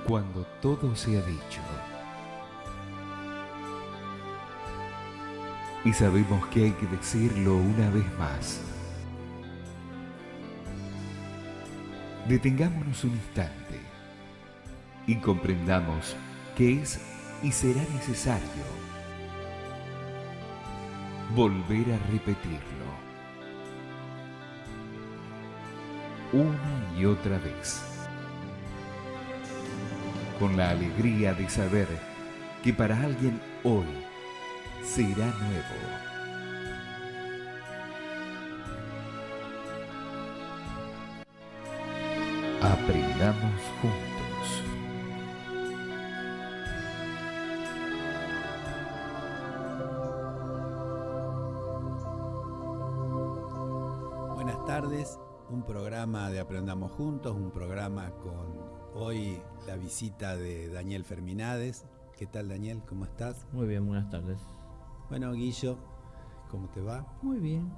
Cuando todo se ha dicho y sabemos que hay que decirlo una vez más, detengámonos un instante y comprendamos que es y será necesario volver a repetirlo una y otra vez, con la alegría de saber que para alguien hoy será nuevo. Aprendamos juntos. Buenas tardes, un programa de Aprendamos Juntos, un programa con hoy la visita de Daniel Ferminades. ¿Qué tal, Daniel? ¿Cómo estás? Muy bien, buenas tardes. Bueno, Guillo, ¿cómo te va? Muy bien.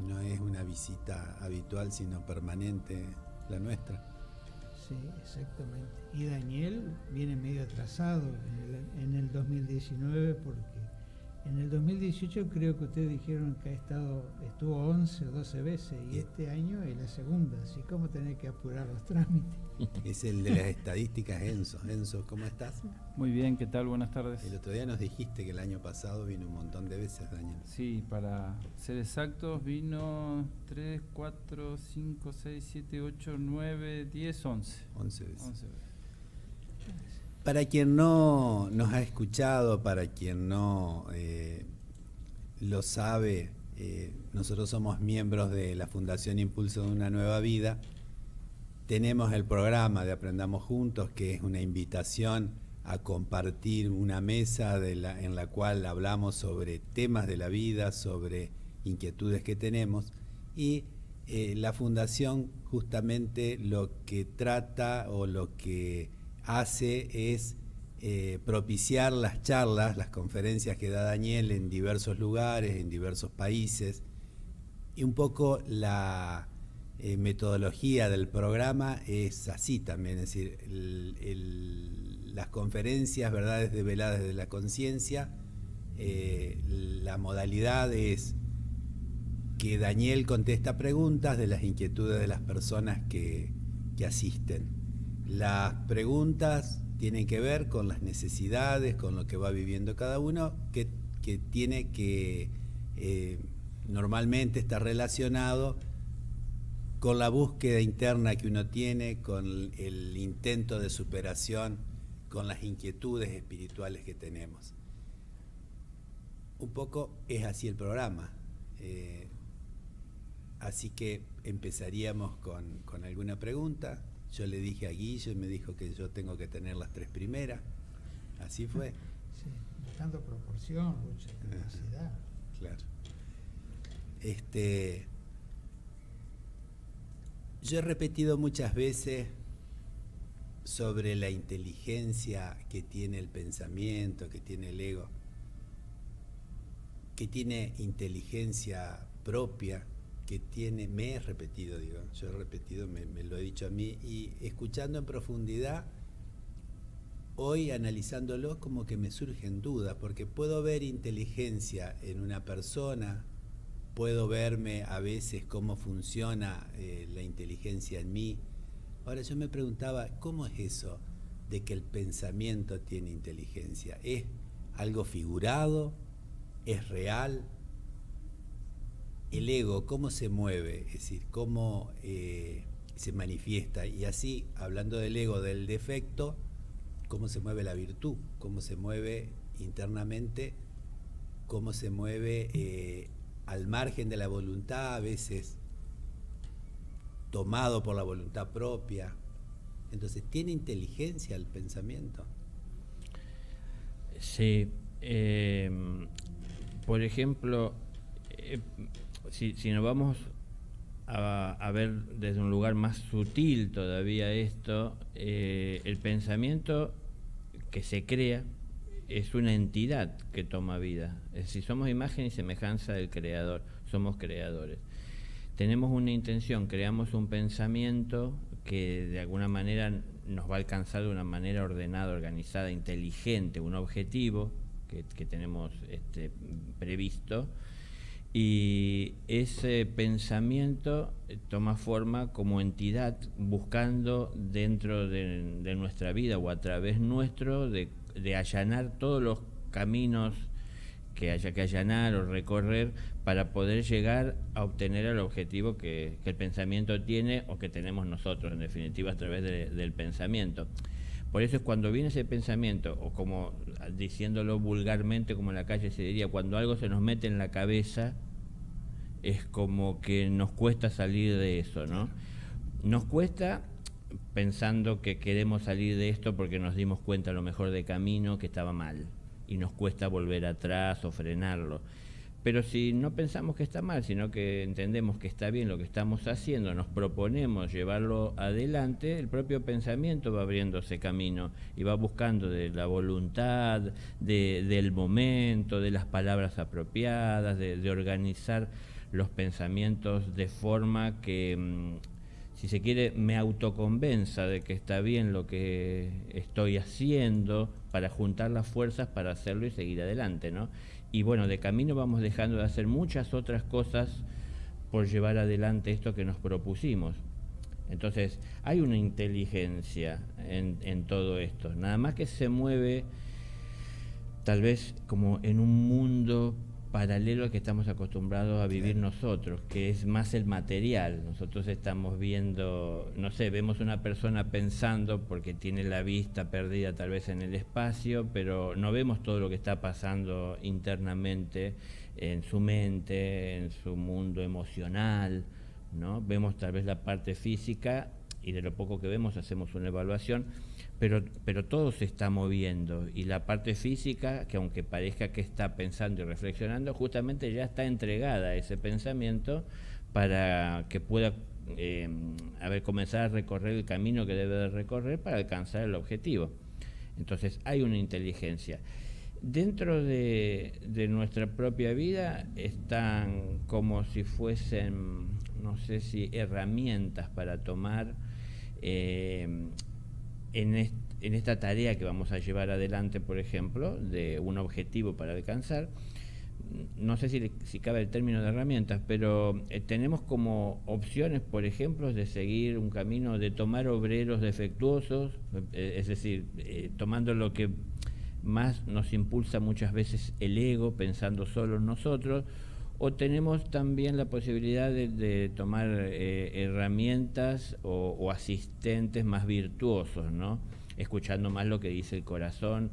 No es una visita habitual, sino permanente la nuestra. Sí, exactamente. Y Daniel viene medio atrasado en el 2019 porque en el 2018 creo que ustedes dijeron que estuvo 11 o 12 veces y este año es la segunda, así como tener que apurar los trámites. Es el de las estadísticas, Enzo. Enzo, ¿cómo estás? Muy bien, ¿qué tal? Buenas tardes. El otro día nos dijiste que el año pasado vino un montón de veces, Daniel. Sí, para ser exactos, vino 3, 4, 5, 6, 7, 8, 9, 10, 11. 11 veces. 11 veces. Para quien no nos ha escuchado, para quien no lo sabe, nosotros somos miembros de la Fundación Impulso de una Nueva Vida. Tenemos el programa de Aprendamos Juntos, que es una invitación a compartir una mesa en la cual hablamos sobre temas de la vida, sobre inquietudes que tenemos. Y la Fundación justamente lo que trata o lo que hace es propiciar las charlas, las conferencias que da Daniel en diversos lugares, en diversos países, y un poco la metodología del programa es así también, es decir, las conferencias, verdades develadas de la conciencia, la modalidad es que Daniel contesta preguntas de las inquietudes de las personas que asisten. Las preguntas tienen que ver con las necesidades, con lo que va viviendo cada uno, que tiene que normalmente estar relacionado con la búsqueda interna que uno tiene, con el intento de superación, con las inquietudes espirituales que tenemos. Un poco es así el programa. Así que empezaríamos con alguna pregunta. Yo le dije a Guillo y me dijo que yo tengo que tener las 3 primeras. Así fue. Sí, buscando proporción, mucha capacidad. Claro. Yo he repetido muchas veces sobre la inteligencia que tiene el pensamiento, que tiene el ego, que tiene inteligencia propia, que tiene, me he repetido, yo he repetido, me lo he dicho a mí, y escuchando en profundidad, hoy analizándolo como que me surgen dudas, porque puedo ver inteligencia en una persona, puedo verme a veces cómo funciona la inteligencia en mí. Ahora yo me preguntaba, ¿cómo es eso de que el pensamiento tiene inteligencia? ¿Es algo figurado? ¿Es real? El ego, ¿cómo se mueve? Es decir, ¿cómo se manifiesta? Y así, hablando del ego, del defecto, ¿cómo se mueve la virtud? ¿Cómo se mueve internamente? ¿Cómo se mueve al margen de la voluntad, a veces tomado por la voluntad propia? Entonces, ¿tiene inteligencia el pensamiento? Sí. Por ejemplo, si nos vamos a ver desde un lugar más sutil todavía esto, el pensamiento que se crea es una entidad que toma vida. Es decir, somos imagen y semejanza del Creador, somos creadores. Tenemos una intención, creamos un pensamiento que de alguna manera nos va a alcanzar de una manera ordenada, organizada, inteligente, un objetivo que tenemos previsto, y ese pensamiento toma forma como entidad buscando dentro de nuestra vida o a través nuestro de allanar todos los caminos que haya que allanar o recorrer para poder llegar a obtener el objetivo que el pensamiento tiene o que tenemos nosotros, en definitiva, a través del pensamiento. Por eso es cuando viene ese pensamiento, o como diciéndolo vulgarmente, como en la calle se diría, cuando algo se nos mete en la cabeza, es como que nos cuesta salir de eso, ¿no? Nos cuesta pensando que queremos salir de esto porque nos dimos cuenta a lo mejor de camino que estaba mal, y nos cuesta volver atrás o frenarlo. Pero si no pensamos que está mal, sino que entendemos que está bien lo que estamos haciendo, nos proponemos llevarlo adelante, el propio pensamiento va abriéndose camino y va buscando de la voluntad, del momento, de las palabras apropiadas, de organizar los pensamientos de forma que, si se quiere, me autoconvenza de que está bien lo que estoy haciendo, para juntar las fuerzas para hacerlo y seguir adelante, ¿no? Y bueno, de camino vamos dejando de hacer muchas otras cosas por llevar adelante esto que nos propusimos. Entonces, hay una inteligencia en todo esto, nada más que se mueve tal vez como en un mundo paralelo al que estamos acostumbrados a vivir nosotros, que es más el material. Nosotros estamos viendo, no sé, vemos una persona pensando porque tiene la vista perdida tal vez en el espacio, pero no vemos todo lo que está pasando internamente en su mente, en su mundo emocional, ¿no? Vemos tal vez la parte física y de lo poco que vemos hacemos una evaluación, pero todo se está moviendo, y la parte física, que aunque parezca que está pensando y reflexionando, justamente ya está entregada a ese pensamiento para que pueda comenzar a recorrer el camino que debe de recorrer para alcanzar el objetivo. Entonces hay una inteligencia. Dentro de nuestra propia vida están como si fuesen, no sé si herramientas para tomar en esta tarea que vamos a llevar adelante, por ejemplo, de un objetivo para alcanzar. No sé si cabe el término de herramientas, pero tenemos como opciones, por ejemplo, de seguir un camino de tomar obreros defectuosos, es decir, tomando lo que más nos impulsa muchas veces el ego, pensando solo en nosotros, o tenemos también la posibilidad de tomar herramientas o asistentes más virtuosos, ¿no? Escuchando más lo que dice el corazón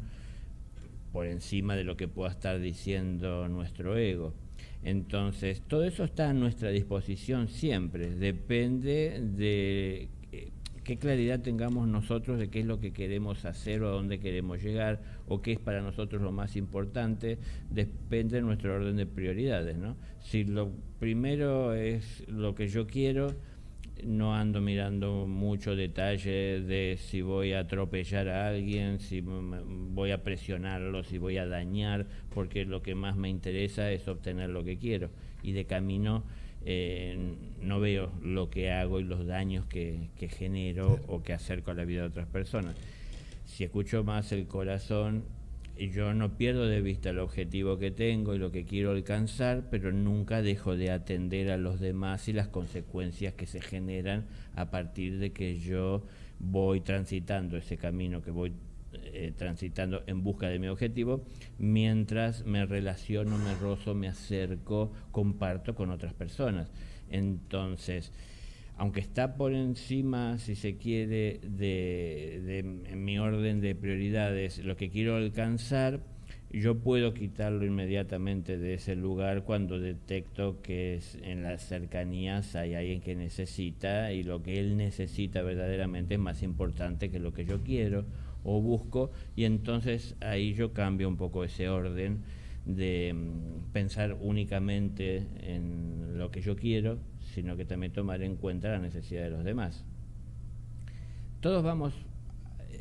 por encima de lo que pueda estar diciendo nuestro ego. Entonces, todo eso está a nuestra disposición siempre, depende de qué claridad tengamos nosotros de qué es lo que queremos hacer o a dónde queremos llegar o qué es para nosotros lo más importante, depende de nuestro orden de prioridades, ¿no? Si lo primero es lo que yo quiero, no ando mirando mucho detalle de si voy a atropellar a alguien, si voy a presionarlo, si voy a dañar, porque lo que más me interesa es obtener lo que quiero, y de camino no veo lo que hago y los daños que genero o que acerco a la vida de otras personas. Si escucho más el corazón, yo no pierdo de vista el objetivo que tengo y lo que quiero alcanzar, pero nunca dejo de atender a los demás y las consecuencias que se generan a partir de que yo voy transitando ese camino que voy transitando en busca de mi objetivo, mientras me relaciono, me rozo, me acerco, comparto con otras personas. Entonces, aunque está por encima, si se quiere, de mi orden de prioridades, lo que quiero alcanzar, yo puedo quitarlo inmediatamente de ese lugar cuando detecto que en las cercanías hay alguien que necesita, y lo que él necesita verdaderamente es más importante que lo que yo quiero o busco, y entonces ahí yo cambio un poco ese orden de pensar únicamente en lo que yo quiero, sino que también tomar en cuenta la necesidad de los demás. Todos vamos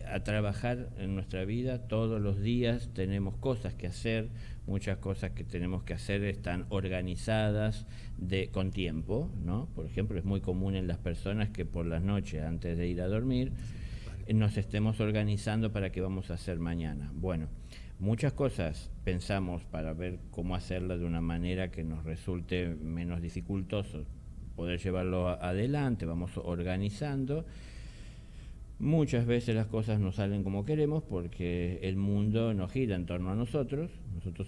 a trabajar en nuestra vida todos los días, tenemos cosas que hacer, muchas cosas que tenemos que hacer están organizadas con tiempo, ¿no? Por ejemplo, es muy común en las personas que por las noches, antes de ir a dormir, nos estemos organizando para qué vamos a hacer mañana. Bueno, muchas cosas pensamos para ver cómo hacerlas de una manera que nos resulte menos dificultoso poder llevarlo adelante, vamos organizando. Muchas veces las cosas no salen como queremos porque el mundo no gira en torno a nosotros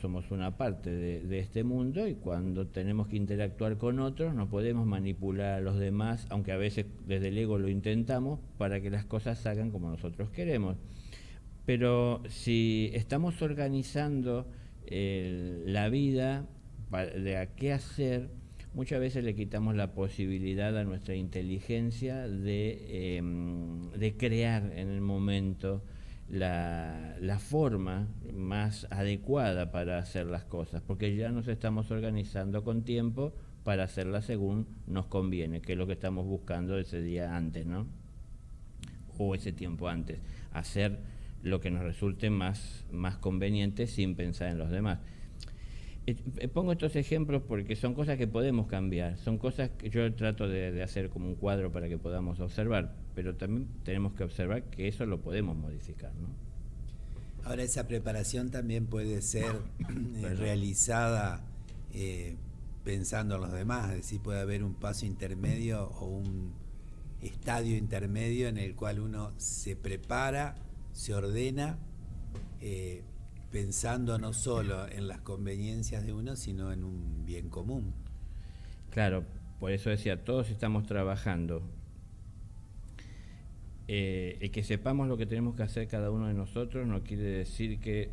somos una parte de este mundo, y cuando tenemos que interactuar con otros no podemos manipular a los demás, aunque a veces desde el ego lo intentamos, para que las cosas salgan como nosotros queremos. Pero si estamos organizando la vida de a qué hacer, muchas veces le quitamos la posibilidad a nuestra inteligencia de crear en el momento la forma más adecuada para hacer las cosas, porque ya nos estamos organizando con tiempo para hacerlas según nos conviene, que es lo que estamos buscando ese día antes, ¿no? O ese tiempo antes, hacer lo que nos resulte más conveniente sin pensar en los demás. Pongo estos ejemplos porque son cosas que podemos cambiar, son cosas que yo trato de hacer como un cuadro para que podamos observar, pero también tenemos que observar que eso lo podemos modificar, ¿no? Ahora, esa preparación también puede ser realizada pensando en los demás, es decir, puede haber un paso intermedio o un estadio intermedio en el cual uno se prepara, se ordena, pensando no solo en las conveniencias de uno, sino en un bien común. Claro, por eso decía, todos estamos trabajando. El que sepamos lo que tenemos que hacer cada uno de nosotros no quiere decir que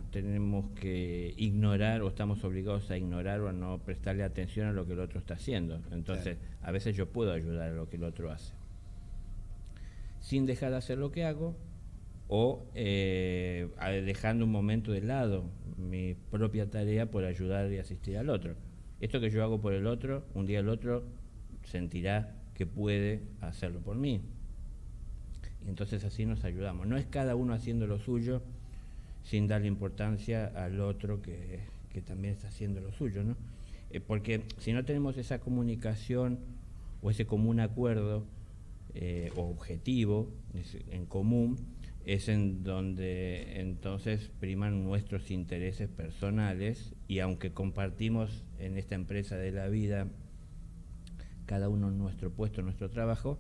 tenemos que ignorar o estamos obligados a ignorar o a no prestarle atención a lo que el otro está haciendo. Entonces, claro, a veces yo puedo ayudar a lo que el otro hace, sin dejar de hacer lo que hago, o dejando un momento de lado mi propia tarea por ayudar y asistir al otro. Esto que yo hago por el otro, un día el otro sentirá que puede hacerlo por mí. Y entonces así nos ayudamos. No es cada uno haciendo lo suyo sin darle importancia al otro que también está haciendo lo suyo, ¿no? Porque si no tenemos esa comunicación o ese común acuerdo o objetivo en común, es en donde entonces priman nuestros intereses personales, y aunque compartimos en esta empresa de la vida cada uno en nuestro puesto, en nuestro trabajo,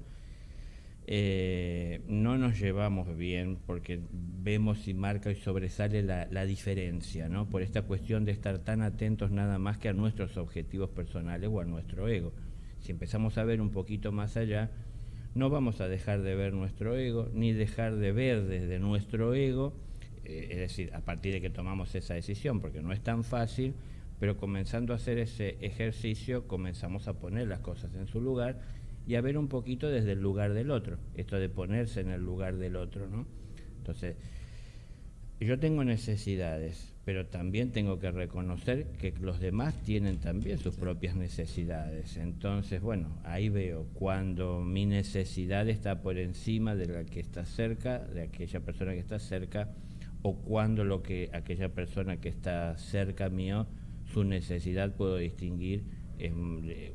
no nos llevamos bien porque vemos y marca y sobresale la diferencia, ¿no? Por esta cuestión de estar tan atentos nada más que a nuestros objetivos personales o a nuestro ego. Si empezamos a ver un poquito más allá, no vamos a dejar de ver nuestro ego, ni dejar de ver desde nuestro ego, es decir, a partir de que tomamos esa decisión, porque no es tan fácil, pero comenzando a hacer ese ejercicio, comenzamos a poner las cosas en su lugar y a ver un poquito desde el lugar del otro, esto de ponerse en el lugar del otro, ¿no? Entonces, yo tengo necesidades, pero también tengo que reconocer que los demás tienen también sus propias necesidades. Entonces, bueno, ahí veo cuando mi necesidad está por encima de la que está cerca, de aquella persona que está cerca, o cuando aquella persona que está cerca mío, su necesidad puedo distinguir,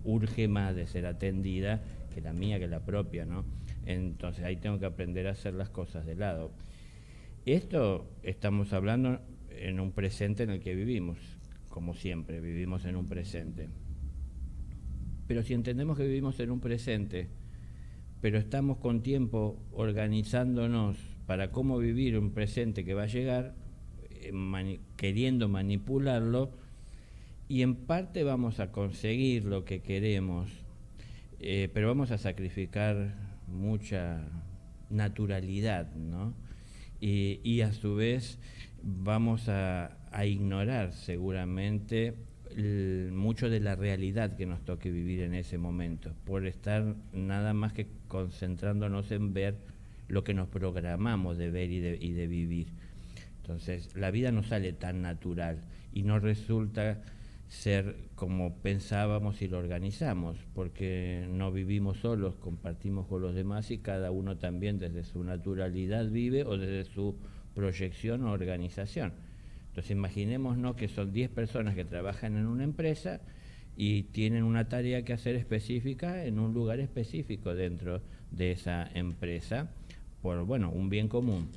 urge más de ser atendida que la mía, que la propia, ¿no? Entonces ahí tengo que aprender a hacer las cosas de lado. Esto estamos hablando en un presente en el que vivimos, como siempre, vivimos en un presente. Pero si entendemos que vivimos en un presente, pero estamos con tiempo organizándonos para cómo vivir un presente que va a llegar, queriendo manipularlo, y en parte vamos a conseguir lo que queremos, pero vamos a sacrificar mucha naturalidad, ¿no? Y a su vez vamos a ignorar seguramente mucho de la realidad que nos toque vivir en ese momento, por estar nada más que concentrándonos en ver lo que nos programamos de ver y de vivir. Entonces, la vida no sale tan natural y no resulta ser como pensábamos y lo organizamos, porque no vivimos solos, compartimos con los demás y cada uno también desde su naturalidad vive o desde su proyección o organización. Entonces imaginémonos que son 10 personas que trabajan en una empresa y tienen una tarea que hacer específica en un lugar específico dentro de esa empresa, por un bien común.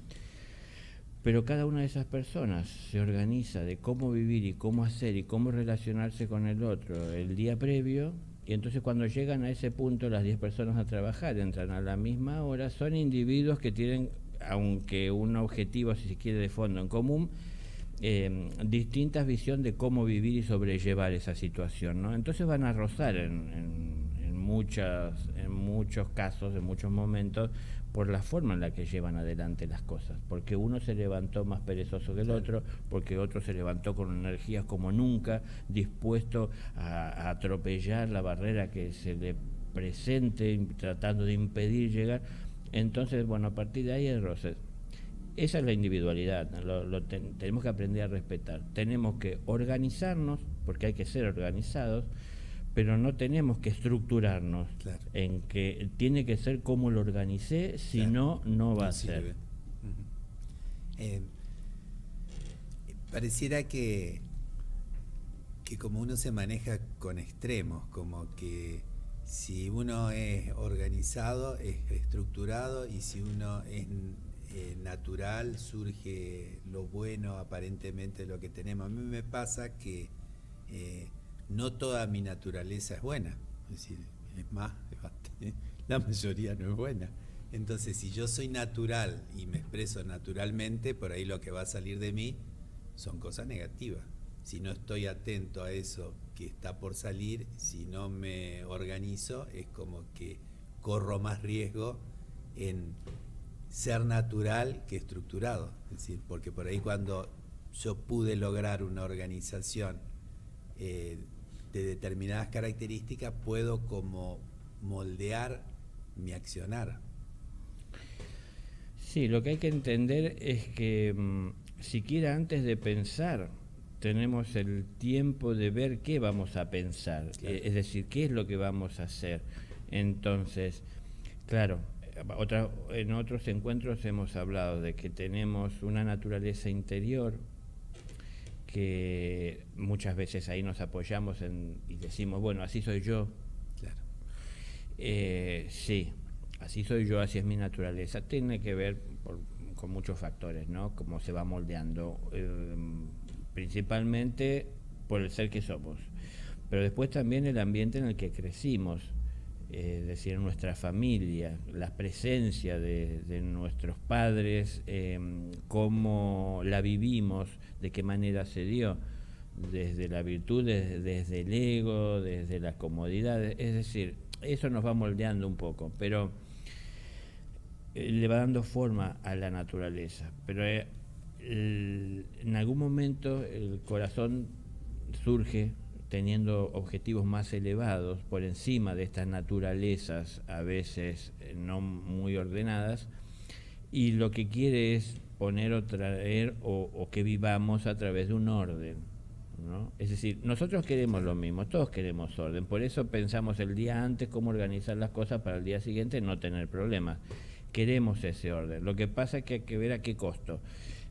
Pero cada una de esas personas se organiza de cómo vivir y cómo hacer y cómo relacionarse con el otro el día previo, y entonces cuando llegan a ese punto las 10 personas a trabajar, entran a la misma hora, son individuos que tienen, aunque un objetivo, si se quiere, de fondo en común, distintas visiones de cómo vivir y sobrellevar esa situación, ¿no? Entonces van a rozar en muchos casos, en muchos momentos, por la forma en la que llevan adelante las cosas, porque uno se levantó más perezoso que el otro, porque otro se levantó con energías como nunca, dispuesto a atropellar la barrera que se le presente, tratando de impedir llegar. Entonces, a partir de ahí hay roces. Esa es la individualidad, tenemos que aprender a respetar. Tenemos que organizarnos, porque hay que ser organizados, pero no tenemos que estructurarnos en que tiene que ser como lo organicé, si no va a ser. Pareciera que como uno se maneja con extremos, como que si uno es organizado, es estructurado, y si uno es natural, surge lo bueno, aparentemente, lo que tenemos. A mí me pasa que no toda mi naturaleza es buena, es decir, es más, la mayoría no es buena. Entonces, si yo soy natural y me expreso naturalmente, por ahí lo que va a salir de mí son cosas negativas. Si no estoy atento a eso que está por salir, si no me organizo, es como que corro más riesgo en ser natural que estructurado. Es decir, porque por ahí cuando yo pude lograr una organización de determinadas características, puedo como moldear mi accionar. Sí, lo que hay que entender es que siquiera antes de pensar tenemos el tiempo de ver qué vamos a pensar, es decir, qué es lo que vamos a hacer. Entonces, claro, en otros encuentros hemos hablado de que tenemos una naturaleza interior que muchas veces ahí nos apoyamos y decimos, así soy yo. Claro. Sí, así soy yo, así es mi naturaleza. Tiene que ver con muchos factores, ¿no? Cómo se va moldeando, principalmente por el ser que somos. Pero después también el ambiente en el que crecimos, es decir, nuestra familia, la presencia de nuestros padres, cómo la vivimos, de qué manera se dio, desde la virtud, desde el ego, desde la comodidad. Es decir, eso nos va moldeando un poco, pero le va dando forma a la naturaleza. Pero en algún momento el corazón surge teniendo objetivos más elevados por encima de estas naturalezas a veces no muy ordenadas, y lo que quiere es poner o traer o que vivamos a través de un orden, ¿no? Es decir, nosotros queremos lo mismo, todos queremos orden, por eso pensamos el día antes cómo organizar las cosas para el día siguiente no tener problemas. Queremos ese orden, lo que pasa es que hay que ver a qué costo.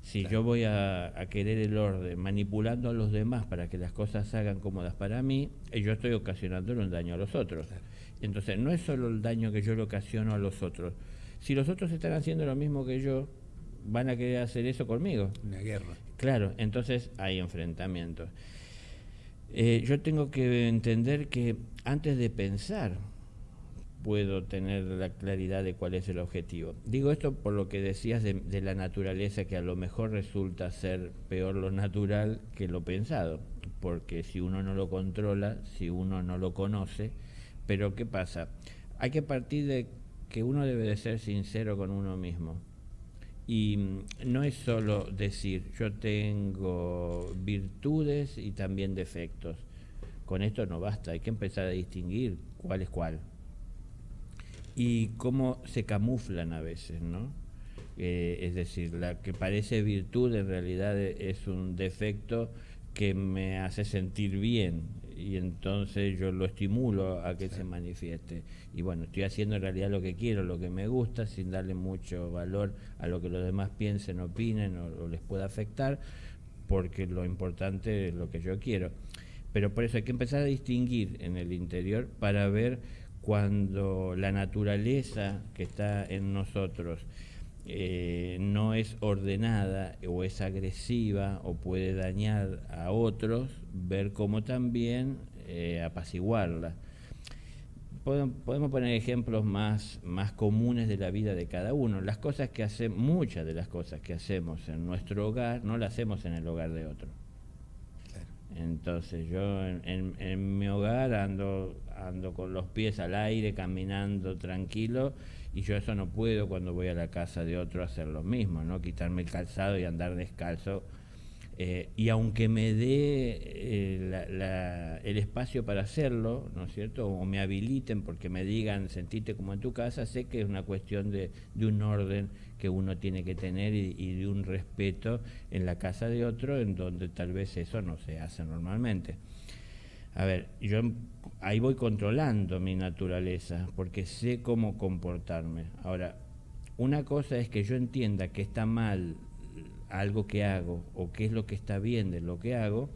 Si yo voy a querer el orden manipulando a los demás para que las cosas se hagan cómodas para mí, yo estoy ocasionándole un daño a los otros. Entonces no es solo el daño que yo le ocasiono a los otros. Si los otros están haciendo lo mismo que yo, van a querer hacer eso conmigo. Una guerra. Claro, entonces hay enfrentamientos. Yo tengo que entender que antes de pensar puedo tener la claridad de cuál es el objetivo. Digo esto por lo que decías de la naturaleza, que a lo mejor resulta ser peor lo natural que lo pensado, porque si uno no lo controla, si uno no lo conoce, pero ¿qué pasa? Hay que partir de que uno debe de ser sincero con uno mismo. Y no es solo decir, yo tengo virtudes y también defectos. Con esto no basta, hay que empezar a distinguir cuál es cuál. Y cómo se camuflan a veces, ¿no? Es decir, la que parece virtud en realidad es un defecto que me hace sentir bien y entonces yo lo estimulo a que se manifieste. Y bueno, estoy haciendo en realidad lo que quiero, lo que me gusta, sin darle mucho valor a lo que los demás piensen, opinen o les pueda afectar, porque lo importante es lo que yo quiero. Pero por eso hay que empezar a distinguir en el interior para ver cuando la naturaleza que está en nosotros no es ordenada o es agresiva o puede dañar a otros, ver cómo también apaciguarla. Podemos poner ejemplos más comunes de la vida de cada uno. Las cosas que hacemos, muchas de las cosas que hacemos en nuestro hogar, no las hacemos en el hogar de otro. Claro. Entonces yo en mi hogar ando con los pies al aire, caminando tranquilo, y yo eso no puedo cuando voy a la casa de otro hacer lo mismo, ¿no? Quitarme el calzado y andar descalzo. Y aunque me dé el espacio para hacerlo, ¿no es cierto? O me habiliten porque me digan, sentite como en tu casa, sé que es una cuestión de un orden que uno tiene que tener y de un respeto en la casa de otro, en donde tal vez eso no se hace normalmente. A ver, yo ahí voy controlando mi naturaleza, porque sé cómo comportarme. Ahora, una cosa es que yo entienda que está mal algo que hago, o qué es lo que está bien de lo que hago,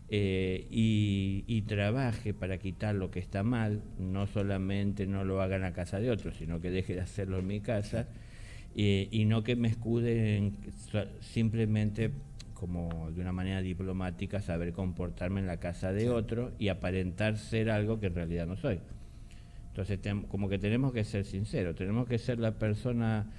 y trabaje para quitar lo que está mal, no solamente no lo haga en la casa de otros, sino que deje de hacerlo en mi casa, y no que me escude en simplemente, como de una manera diplomática, saber comportarme en la casa de otro y aparentar ser algo que en realidad no soy. Entonces como que tenemos que ser sinceros, tenemos que ser la persona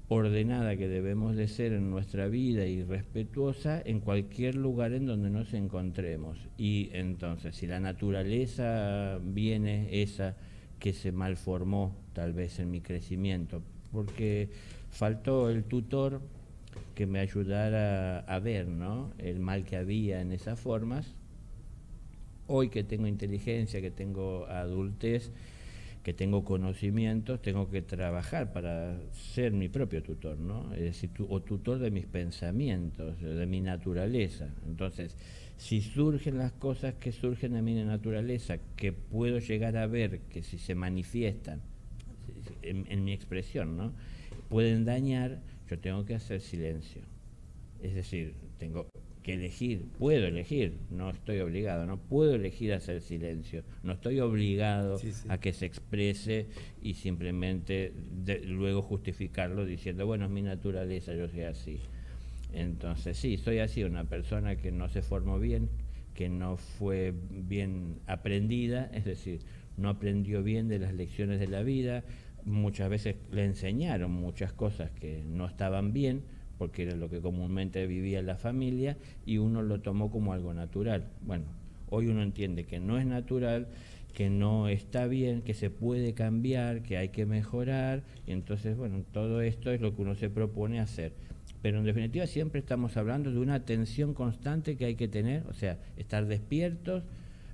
ordenada que debemos de ser en nuestra vida y respetuosa en cualquier lugar en donde nos encontremos. Y entonces, si la naturaleza viene esa que se malformó tal vez en mi crecimiento, porque faltó el tutor que me ayudara a ver, ¿no?, el mal que había en esas formas. Hoy que tengo inteligencia, que tengo adultez, que tengo conocimientos, tengo que trabajar para ser mi propio tutor, ¿no? Es decir, o tutor de mis pensamientos, de mi naturaleza. Entonces, si surgen las cosas que surgen de mi naturaleza, que puedo llegar a ver que si se manifiestan en mi expresión, ¿no?, pueden dañar, yo tengo que hacer silencio. Es decir, tengo que elegir, puedo elegir, no estoy obligado, no puedo elegir hacer silencio, no estoy obligado a que se exprese y simplemente luego justificarlo diciendo, bueno, es mi naturaleza, yo soy así. Entonces sí, soy así, una persona que no se formó bien, que no fue bien aprendida, es decir, no aprendió bien de las lecciones de la vida, muchas veces le enseñaron muchas cosas que no estaban bien, porque era lo que comúnmente vivía en la familia, y uno lo tomó como algo natural. Bueno, hoy uno entiende que no es natural, que no está bien, que se puede cambiar, que hay que mejorar, y entonces, bueno, todo esto es lo que uno se propone hacer. Pero en definitiva siempre estamos hablando de una atención constante que hay que tener, o sea, estar despiertos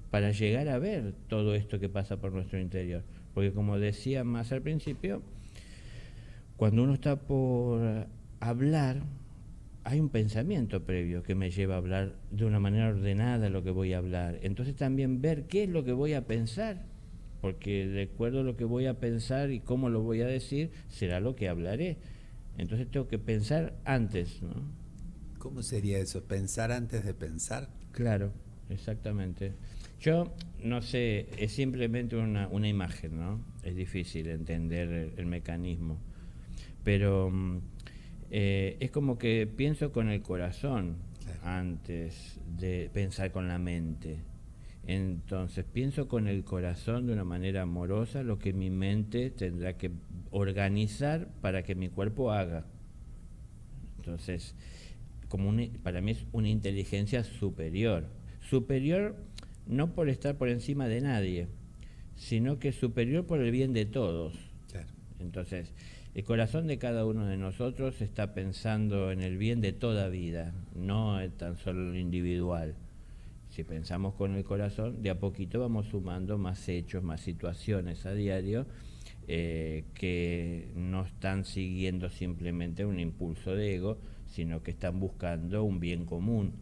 para llegar a ver todo esto que pasa por nuestro interior. Porque como decía más al principio, cuando uno está por hablar, hay un pensamiento previo que me lleva a hablar de una manera ordenada lo que voy a hablar. Entonces también ver qué es lo que voy a pensar, porque de acuerdo a lo que voy a pensar y cómo lo voy a decir, será lo que hablaré. Entonces tengo que pensar antes, ¿no? ¿Cómo sería eso? ¿Pensar antes de pensar? Claro, exactamente. Yo no sé, es simplemente una imagen, ¿no? Es difícil entender el mecanismo, pero es como que pienso con el corazón antes de pensar con la mente. Entonces pienso con el corazón de una manera amorosa lo que mi mente tendrá que organizar para que mi cuerpo haga. Entonces, para mí es una inteligencia superior. Superior no por estar por encima de nadie, sino que superior por el bien de todos. Claro. Entonces, el corazón de cada uno de nosotros está pensando en el bien de toda vida, no tan solo lo individual. Si pensamos con el corazón, de a poquito vamos sumando más hechos, más situaciones a diario que no están siguiendo simplemente un impulso de ego, sino que están buscando un bien común.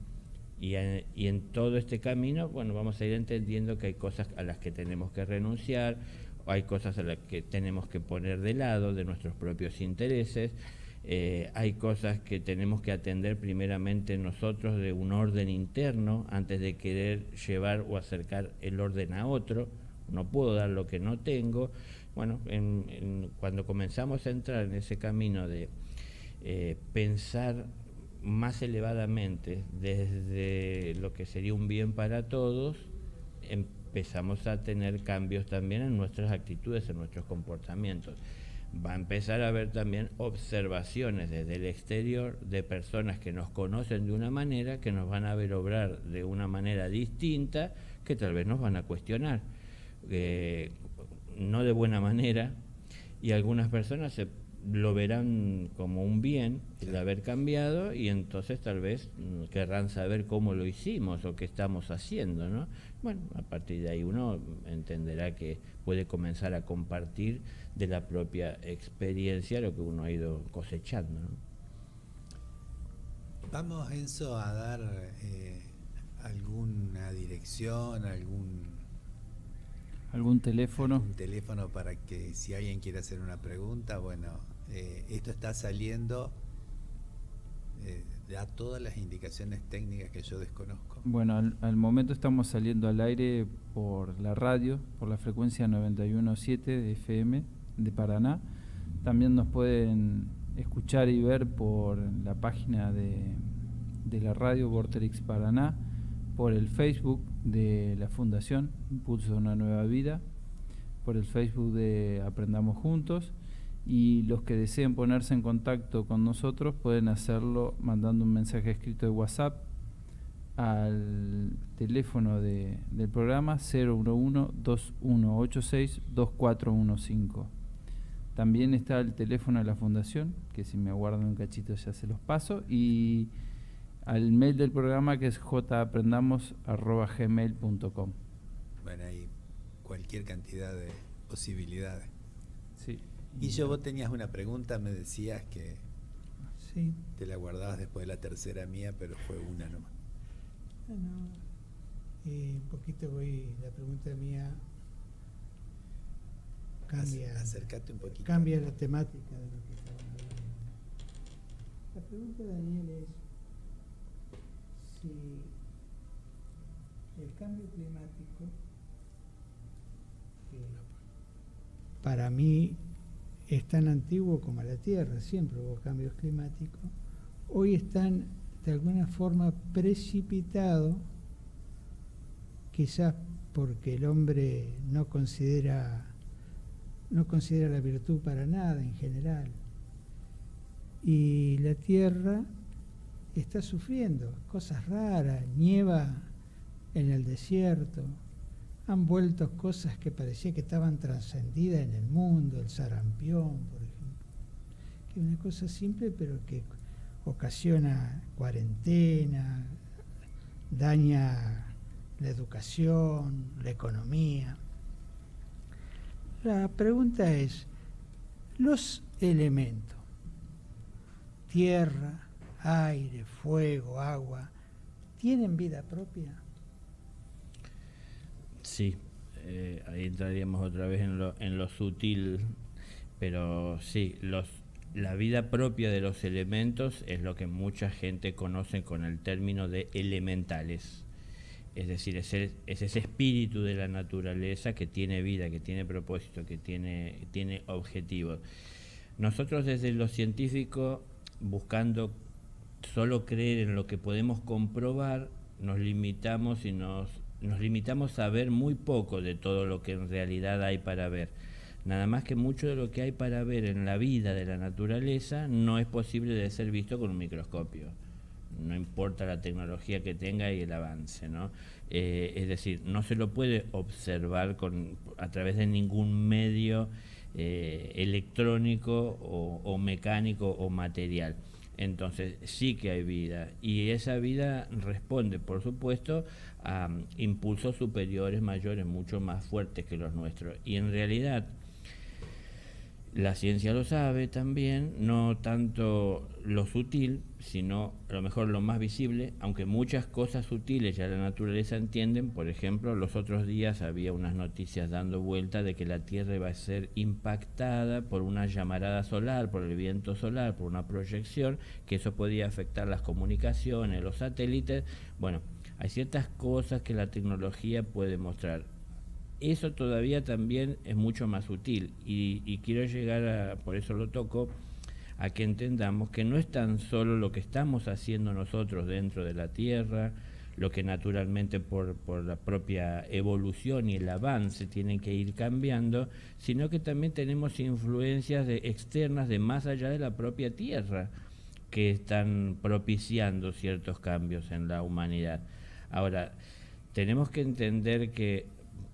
Y en todo este camino, bueno, vamos a ir entendiendo que hay cosas a las que tenemos que renunciar, hay cosas a las que tenemos que poner de lado de nuestros propios intereses, hay cosas que tenemos que atender primeramente nosotros de un orden interno antes de querer llevar o acercar el orden a otro. No puedo dar lo que no tengo. Bueno, cuando comenzamos a entrar en ese camino de pensar más elevadamente desde lo que sería un bien para todos, empezamos a tener cambios también en nuestras actitudes, en nuestros comportamientos. Va a empezar a haber también observaciones desde el exterior de personas que nos conocen de una manera, que nos van a ver obrar de una manera distinta, que tal vez nos van a cuestionar, no de buena manera, y algunas personas lo verán como un bien el haber cambiado, y entonces tal vez querrán saber cómo lo hicimos o qué estamos haciendo, ¿no? Bueno, a partir de ahí uno entenderá que puede comenzar a compartir de la propia experiencia lo que uno ha ido cosechando, ¿no? Vamos, Enzo, a dar alguna dirección, ¿Algún teléfono? un teléfono para que si alguien quiere hacer una pregunta. Bueno, esto está saliendo, da todas las indicaciones técnicas que yo desconozco. Bueno, al momento estamos saliendo al aire por la radio, por la frecuencia 91.7 de FM de Paraná. También nos pueden escuchar y ver por la página de la radio Vorterix Paraná, por el Facebook de la Fundación Impulso de una Nueva Vida, por el Facebook de Aprendamos Juntos, y los que deseen ponerse en contacto con nosotros pueden hacerlo mandando un mensaje escrito de WhatsApp al teléfono del programa 011-2186-2415. También está el teléfono de la Fundación, que si me aguardan un cachito ya se los paso, y al mail del programa, que es japrendamos@gmail.com. Bueno, hay cualquier cantidad de posibilidades. Sí. Y vos tenías una pregunta, me decías que Sí. te la guardabas después de la tercera mía, pero fue una nomás. Un poquito la pregunta mía cambia. Acércate un poquito. Cambia la temática de lo que estaban hablando. La pregunta de Daniel es si el cambio climático, que para mí es tan antiguo como la Tierra, siempre hubo cambios climáticos, hoy están de alguna forma precipitados, quizás porque el hombre no considera la virtud para nada en general, y la Tierra está sufriendo cosas raras, nieva en el desierto, han vuelto cosas que parecía que estaban trascendidas en el mundo, el sarampión, por ejemplo, que es una cosa simple pero que ocasiona cuarentena, daña la educación, la economía. La pregunta es, los elementos, tierra, aire, fuego, agua, ¿tienen vida propia? Sí, ahí entraríamos otra vez en lo sutil, pero sí, la vida propia de los elementos es lo que mucha gente conoce con el término de elementales. Es decir, es ese espíritu de la naturaleza que tiene vida, que tiene propósito, que tiene objetivos. Nosotros desde lo científico, buscando solo creer en lo que podemos comprobar, nos limitamos a ver muy poco de todo lo que en realidad hay para ver. Nada más que mucho de lo que hay para ver en la vida de la naturaleza no es posible de ser visto con un microscopio. No importa la tecnología que tenga y el avance, ¿no? Es decir, no se lo puede observar a través de ningún medio electrónico o mecánico o material. Entonces sí que hay vida, y esa vida responde, por supuesto, a impulsos superiores, mayores, mucho más fuertes que los nuestros. Y en realidad La ciencia lo sabe también, no tanto lo sutil, sino a lo mejor lo más visible, aunque muchas cosas sutiles ya la naturaleza entienden. Por ejemplo, los otros días había unas noticias dando vuelta de que la Tierra iba a ser impactada por una llamarada solar, por el viento solar, por una proyección, que eso podía afectar las comunicaciones, los satélites. Bueno, hay ciertas cosas que la tecnología puede mostrar. Eso todavía también es mucho más sutil y quiero llegar a, por eso lo toco, a que entendamos que no es tan solo lo que estamos haciendo nosotros dentro de la Tierra, lo que naturalmente por la propia evolución y el avance tienen que ir cambiando, sino que también tenemos influencias externas de más allá de la propia Tierra que están propiciando ciertos cambios en la humanidad. Ahora, tenemos que entender que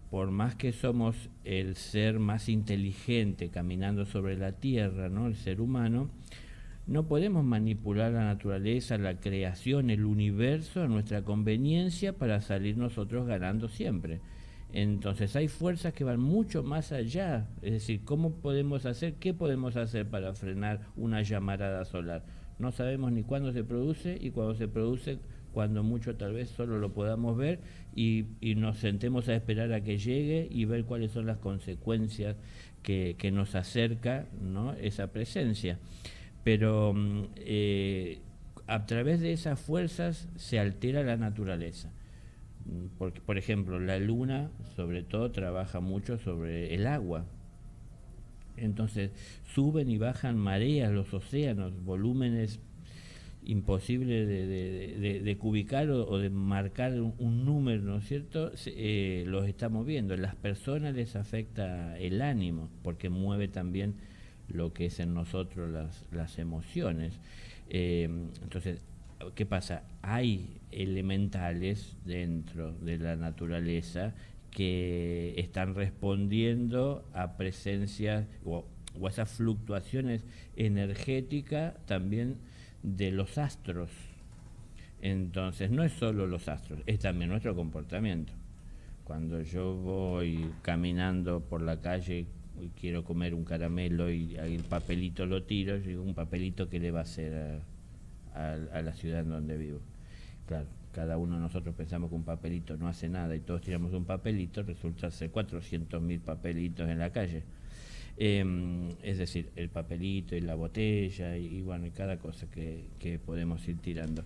por más que somos el ser más inteligente caminando sobre la Tierra, ¿no?, el ser humano, no podemos manipular la naturaleza, la creación, el universo a nuestra conveniencia para salir nosotros ganando siempre. Entonces hay fuerzas que van mucho más allá, es decir, ¿cómo podemos hacer, qué podemos hacer para frenar una llamarada solar? No sabemos ni cuándo se produce, y cuando se produce, cuando mucho tal vez solo lo podamos ver y nos sentemos a esperar a que llegue y ver cuáles son las consecuencias que nos acerca, ¿no?, esa presencia. Pero a través de esas fuerzas se altera la naturaleza. Porque, por ejemplo, la luna sobre todo trabaja mucho sobre el agua. Entonces suben y bajan mareas, los océanos, volúmenes imposible de cubicar o de marcar un número, ¿no es cierto? Los estamos viendo. En las personas les afecta el ánimo, porque mueve también lo que es en nosotros las emociones. Entonces, ¿qué pasa? Hay elementales dentro de la naturaleza que están respondiendo a presencias o a esas fluctuaciones energéticas también de los astros. Entonces no es solo los astros, es también nuestro comportamiento. Cuando yo voy caminando por la calle y quiero comer un caramelo y el papelito lo tiro, yo digo, un papelito, ¿qué le va a hacer a la ciudad en donde vivo? Claro, cada uno de nosotros pensamos que un papelito no hace nada y todos tiramos un papelito, resulta ser 400.000 papelitos en la calle. Es decir, el papelito y la botella y bueno, y cada cosa que podemos ir tirando.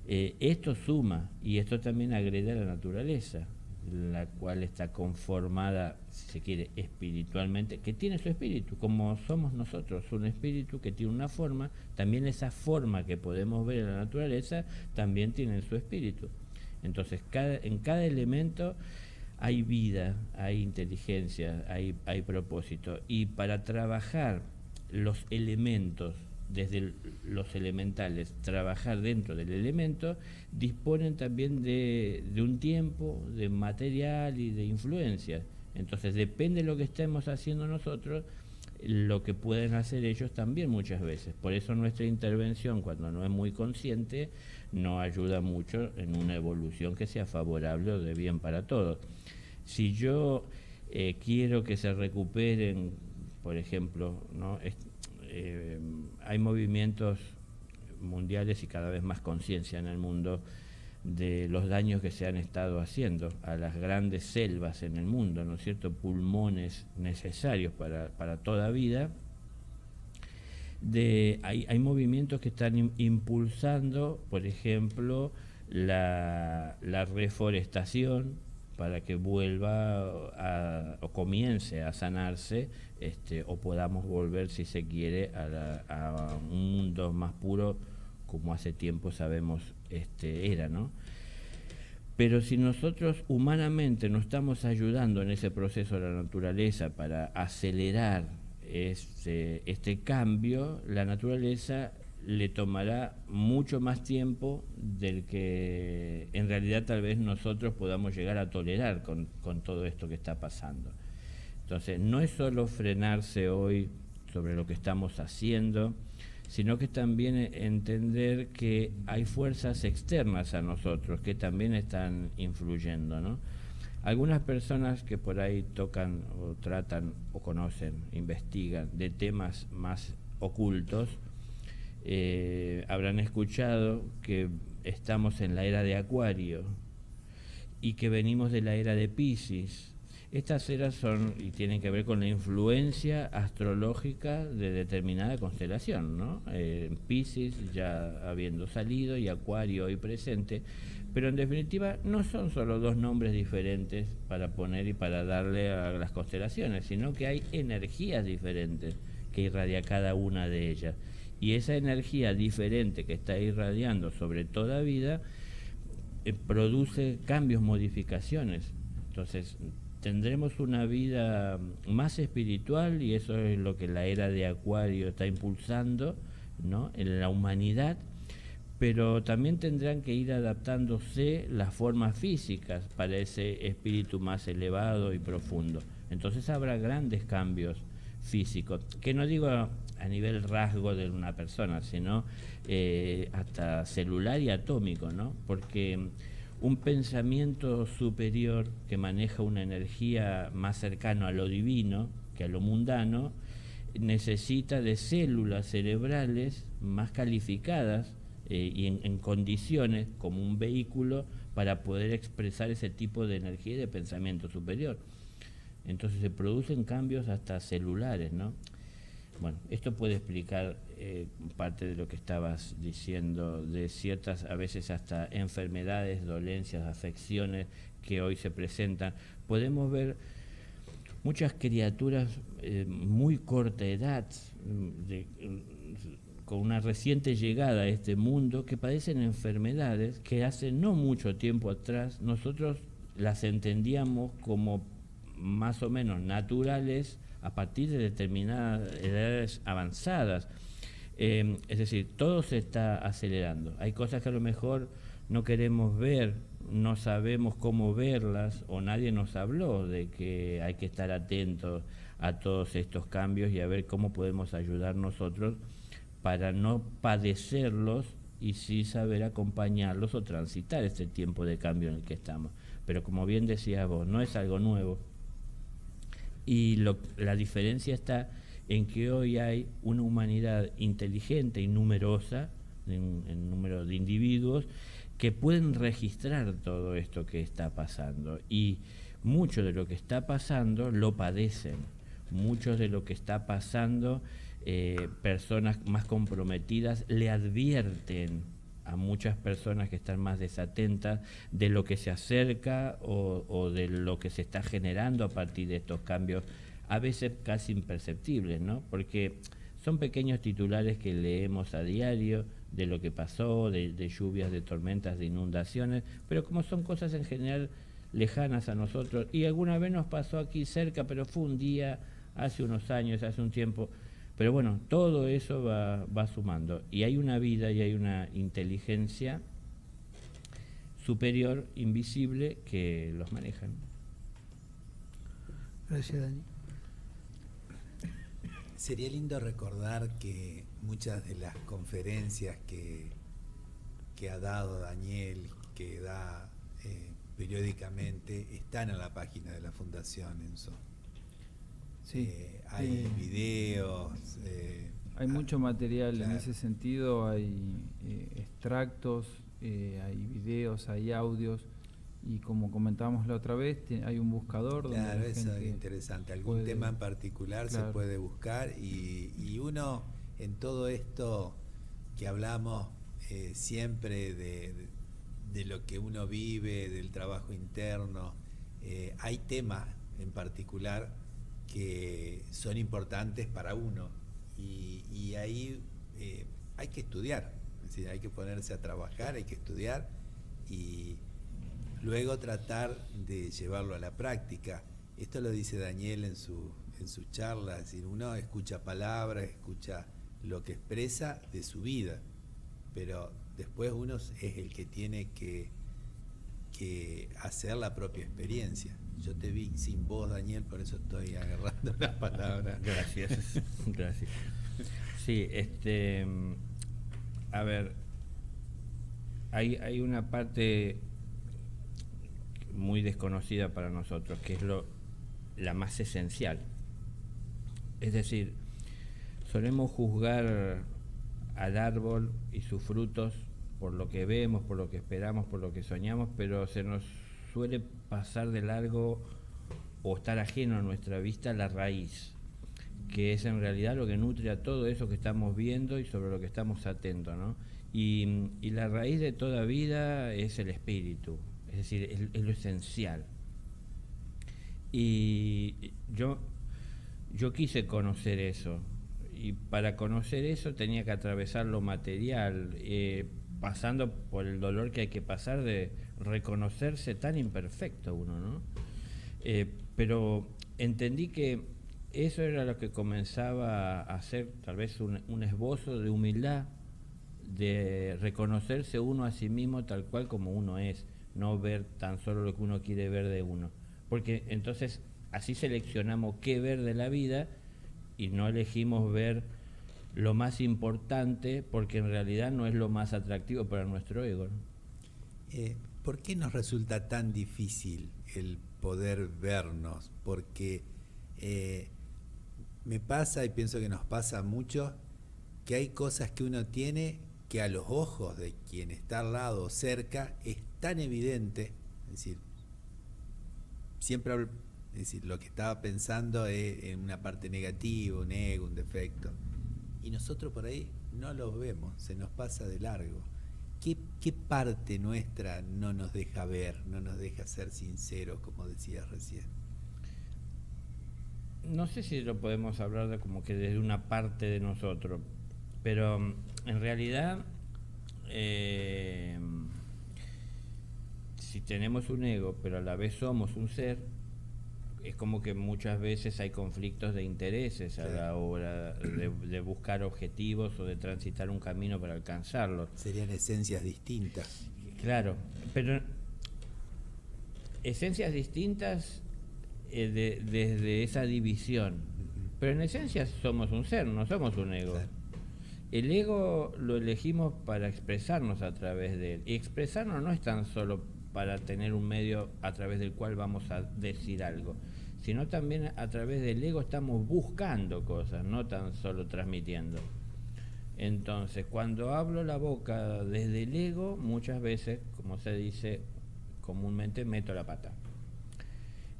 Esto suma, y esto también agrede a la naturaleza, la cual está conformada, si se quiere, espiritualmente, que tiene su espíritu, como somos nosotros, un espíritu que tiene una forma. También esa forma que podemos ver en la naturaleza también tiene su espíritu. Entonces en cada elemento hay vida, hay inteligencia, hay propósito. Y para trabajar los elementos, desde los elementales, trabajar dentro del elemento, disponen también de un tiempo, de material y de influencias. Entonces depende de lo que estemos haciendo nosotros, lo que pueden hacer ellos también muchas veces. Por eso nuestra intervención, cuando no es muy consciente, no ayuda mucho en una evolución que sea favorable o de bien para todos. Si yo quiero que se recuperen, por ejemplo, ¿no?, hay movimientos mundiales y cada vez más conciencia en el mundo de los daños que se han estado haciendo a las grandes selvas en el mundo, ¿no es cierto?, pulmones necesarios para toda vida. Hay movimientos que están impulsando, por ejemplo, la reforestación, para que vuelva o comience a sanarse, o podamos volver, si se quiere, a un mundo más puro, como hace tiempo sabemos era, ¿no? Pero si nosotros humanamente no estamos ayudando en ese proceso de la naturaleza para acelerar este cambio, la naturaleza le tomará mucho más tiempo del que en realidad tal vez nosotros podamos llegar a tolerar con todo esto que está pasando. Entonces, no es solo frenarse hoy sobre lo que estamos haciendo, sino que también entender que hay fuerzas externas a nosotros que también están influyendo, ¿no? Algunas personas que por ahí tocan o tratan o conocen, investigan de temas más ocultos, habrán escuchado que estamos en la era de Acuario y que venimos de la era de Piscis. Estas eras son y tienen que ver con la influencia astrológica de determinada constelación, ¿no? Piscis ya habiendo salido y Acuario hoy presente, pero en definitiva no son solo dos nombres diferentes para poner y para darle a las constelaciones, sino que hay energías diferentes que irradia cada una de ellas. Y esa energía diferente que está irradiando sobre toda vida produce cambios, modificaciones. Entonces tendremos una vida más espiritual y eso es lo que la era de Acuario está impulsando, ¿no?, en la humanidad, pero también tendrán que ir adaptándose las formas físicas para ese espíritu más elevado y profundo. Entonces habrá grandes cambios físicos, que no digo a nivel rasgo de una persona, sino hasta celular y atómico, ¿no? Porque un pensamiento superior que maneja una energía más cercana a lo divino que a lo mundano, necesita de células cerebrales más calificadas y en condiciones como un vehículo para poder expresar ese tipo de energía y de pensamiento superior. Entonces se producen cambios hasta celulares, ¿no? Bueno, esto puede explicar parte de lo que estabas diciendo, de ciertas, a veces hasta enfermedades, dolencias, afecciones que hoy se presentan. Podemos ver muchas criaturas muy corta edad, con una reciente llegada a este mundo, que padecen enfermedades que hace no mucho tiempo atrás nosotros las entendíamos como más o menos naturales a partir de determinadas edades avanzadas. Es decir, todo se está acelerando. Hay cosas que a lo mejor no queremos ver, no sabemos cómo verlas, o nadie nos habló de que hay que estar atentos a todos estos cambios y a ver cómo podemos ayudar nosotros para no padecerlos y sí saber acompañarlos o transitar este tiempo de cambio en el que estamos. Pero como bien decías vos, no es algo nuevo. Y la diferencia está en que hoy hay una humanidad inteligente y numerosa, en número de individuos, que pueden registrar todo esto que está pasando. Y mucho de lo que está pasando lo padecen. Mucho de lo que está pasando, personas más comprometidas le advierten a muchas personas que están más desatentas de lo que se acerca o de lo que se está generando a partir de estos cambios, a veces casi imperceptibles, ¿no? Porque son pequeños titulares que leemos a diario de lo que pasó, de lluvias, de tormentas, de inundaciones, pero como son cosas en general lejanas a nosotros, y alguna vez nos pasó aquí cerca, pero fue un día, hace unos años, hace un tiempo. Pero bueno, todo eso va sumando. Y hay una vida y hay una inteligencia superior, invisible, que los manejan. Gracias, Dani. Sería lindo recordar que muchas de las conferencias que ha dado Daniel, que da periódicamente, están en la página de la Fundación Enzo. Sí, hay videos. Hay mucho material, claro, en ese sentido, hay extractos, hay videos, hay audios, y como comentábamos la otra vez, hay un buscador donde claro, la eso gente es interesante. Algún tema en particular, claro, se puede buscar, y uno en todo esto que hablamos siempre de lo que uno vive, del trabajo interno, hay temas en particular que son importantes para uno, y ahí hay que estudiar, es decir, hay que ponerse a trabajar, hay que estudiar y luego tratar de llevarlo a la práctica. Esto lo dice Daniel en su charla, es decir, uno escucha palabras, escucha lo que expresa de su vida, pero después uno es el que tiene que hacer la propia experiencia. Yo te vi sin voz, Daniel, por eso estoy agarrando las palabras. Gracias, gracias. Sí, a ver, hay una parte muy desconocida para nosotros, que es la más esencial. Es decir, solemos juzgar al árbol y sus frutos por lo que vemos, por lo que esperamos, por lo que soñamos, pero se nos suele pasar de largo o estar ajeno a nuestra vista la raíz, que es en realidad lo que nutre a todo eso que estamos viendo y sobre lo que estamos atentos, ¿no? Y la raíz de toda vida es el espíritu, es decir, es lo esencial. Y yo quise conocer eso, y para conocer eso tenía que atravesar lo material, pasando por el dolor que hay que pasar de reconocerse tan imperfecto uno, ¿no? Pero entendí que eso era lo que comenzaba a hacer tal vez un esbozo de humildad, de reconocerse uno a sí mismo tal cual como uno es, no ver tan solo lo que uno quiere ver de uno, porque entonces así seleccionamos qué ver de la vida y no elegimos ver lo más importante, porque en realidad no es lo más atractivo para nuestro ego, ¿no? ¿Por qué nos resulta tan difícil el poder vernos? Porque me pasa, y pienso que nos pasa mucho, que hay cosas que uno tiene que a los ojos de quien está al lado o cerca es tan evidente, es decir, siempre, es decir, lo que estaba pensando es en una parte negativa, un ego, un defecto, y nosotros por ahí no los vemos, se nos pasa de largo. ¿Qué parte nuestra no nos deja ver, no nos deja ser sinceros, como decías recién? No sé si lo podemos hablar de como que desde una parte de nosotros, pero en realidad si tenemos un ego, pero a la vez somos un ser, es como que muchas veces hay conflictos de intereses a la hora de buscar objetivos o de transitar un camino para alcanzarlos. Serían esencias distintas. Claro, pero esencias distintas desde esa división. Pero en esencia somos un ser, no somos un ego. Claro. El ego lo elegimos para expresarnos a través de él. Y expresarnos no es tan solo para tener un medio a través del cual vamos a decir algo, sino también a través del ego estamos buscando cosas, no tan solo transmitiendo. Entonces, cuando hablo la boca desde el ego, muchas veces, como se dice comúnmente, meto la pata,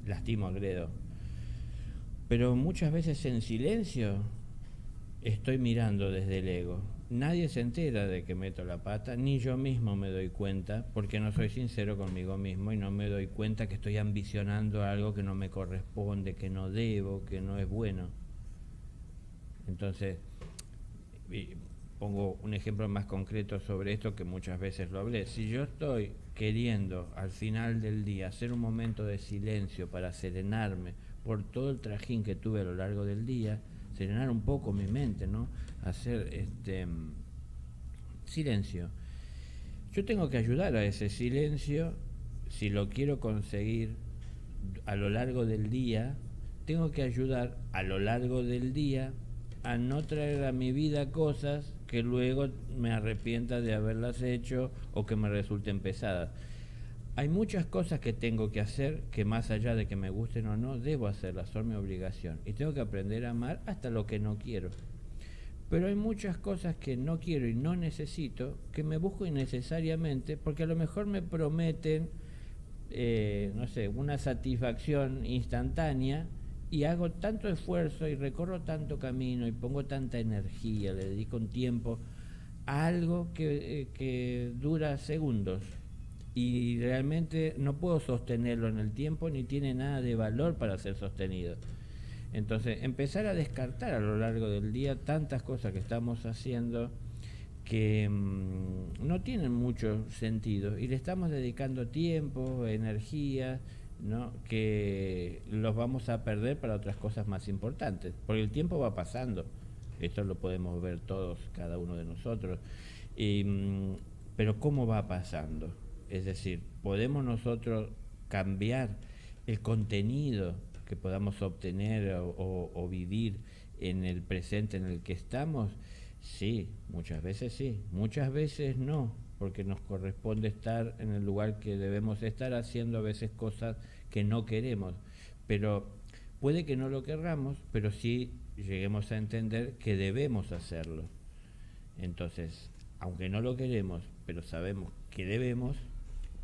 lastimo, agredo. Pero muchas veces en silencio estoy mirando desde el ego. Nadie se entera de que meto la pata, ni yo mismo me doy cuenta, porque no soy sincero conmigo mismo y no me doy cuenta que estoy ambicionando algo que no me corresponde, que no debo, que no es bueno. Entonces, pongo un ejemplo más concreto sobre esto que muchas veces lo hablé. Si yo estoy queriendo al final del día hacer un momento de silencio para serenarme por todo el trajín que tuve a lo largo del día, serenar un poco mi mente, ¿no? Hacer silencio. Yo tengo que ayudar a ese silencio, si lo quiero conseguir a lo largo del día, tengo que ayudar a lo largo del día a no traer a mi vida cosas que luego me arrepienta de haberlas hecho o que me resulten pesadas. Hay muchas cosas que tengo que hacer que más allá de que me gusten o no, debo hacerlas, son mi obligación. Y tengo que aprender a amar hasta lo que no quiero. Pero hay muchas cosas que no quiero y no necesito, que me busco innecesariamente, porque a lo mejor me prometen, no sé, una satisfacción instantánea, y hago tanto esfuerzo y recorro tanto camino y pongo tanta energía, le dedico un tiempo a algo que dura segundos. Y realmente no puedo sostenerlo en el tiempo ni tiene nada de valor para ser sostenido. Entonces, empezar a descartar a lo largo del día tantas cosas que estamos haciendo que no tienen mucho sentido y le estamos dedicando tiempo, energía, ¿no? Que los vamos a perder para otras cosas más importantes, porque el tiempo va pasando. Esto lo podemos ver todos, cada uno de nosotros. Pero ¿cómo va pasando? Es decir, ¿podemos nosotros cambiar el contenido que podamos obtener o vivir en el presente en el que estamos? Sí, muchas veces no, porque nos corresponde estar en el lugar que debemos estar, haciendo a veces cosas que no queremos, pero puede que no lo querramos, pero sí lleguemos a entender que debemos hacerlo. Entonces, aunque no lo queremos, pero sabemos que debemos,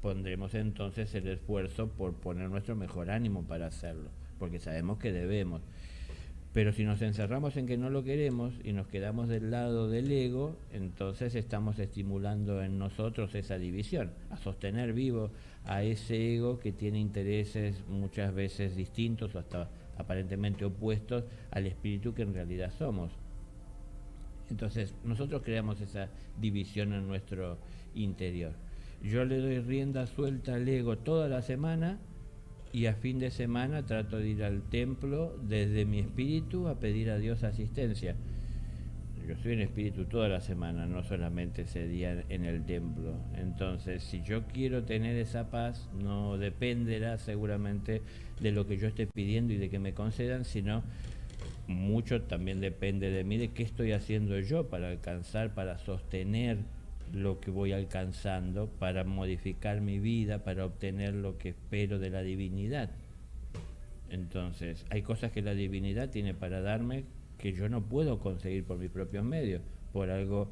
pondremos entonces el esfuerzo por poner nuestro mejor ánimo para hacerlo, porque sabemos que debemos. Pero si nos encerramos en que no lo queremos y nos quedamos del lado del ego, entonces estamos estimulando en nosotros esa división, a sostener vivo a ese ego que tiene intereses muchas veces distintos o hasta aparentemente opuestos al espíritu que en realidad somos. Entonces nosotros creamos esa división en nuestro interior. Yo le doy rienda suelta al ego toda la semana y a fin de semana trato de ir al templo desde mi espíritu a pedir a Dios asistencia. Yo soy en espíritu toda la semana, no solamente ese día en el templo. Entonces, si yo quiero tener esa paz, no dependerá seguramente de lo que yo esté pidiendo y de que me concedan, sino mucho también depende de mí, de qué estoy haciendo yo para alcanzar, para sostener lo que voy alcanzando, para modificar mi vida, para obtener lo que espero de la divinidad. Entonces, hay cosas que la divinidad tiene para darme que yo no puedo conseguir por mis propios medios. Por algo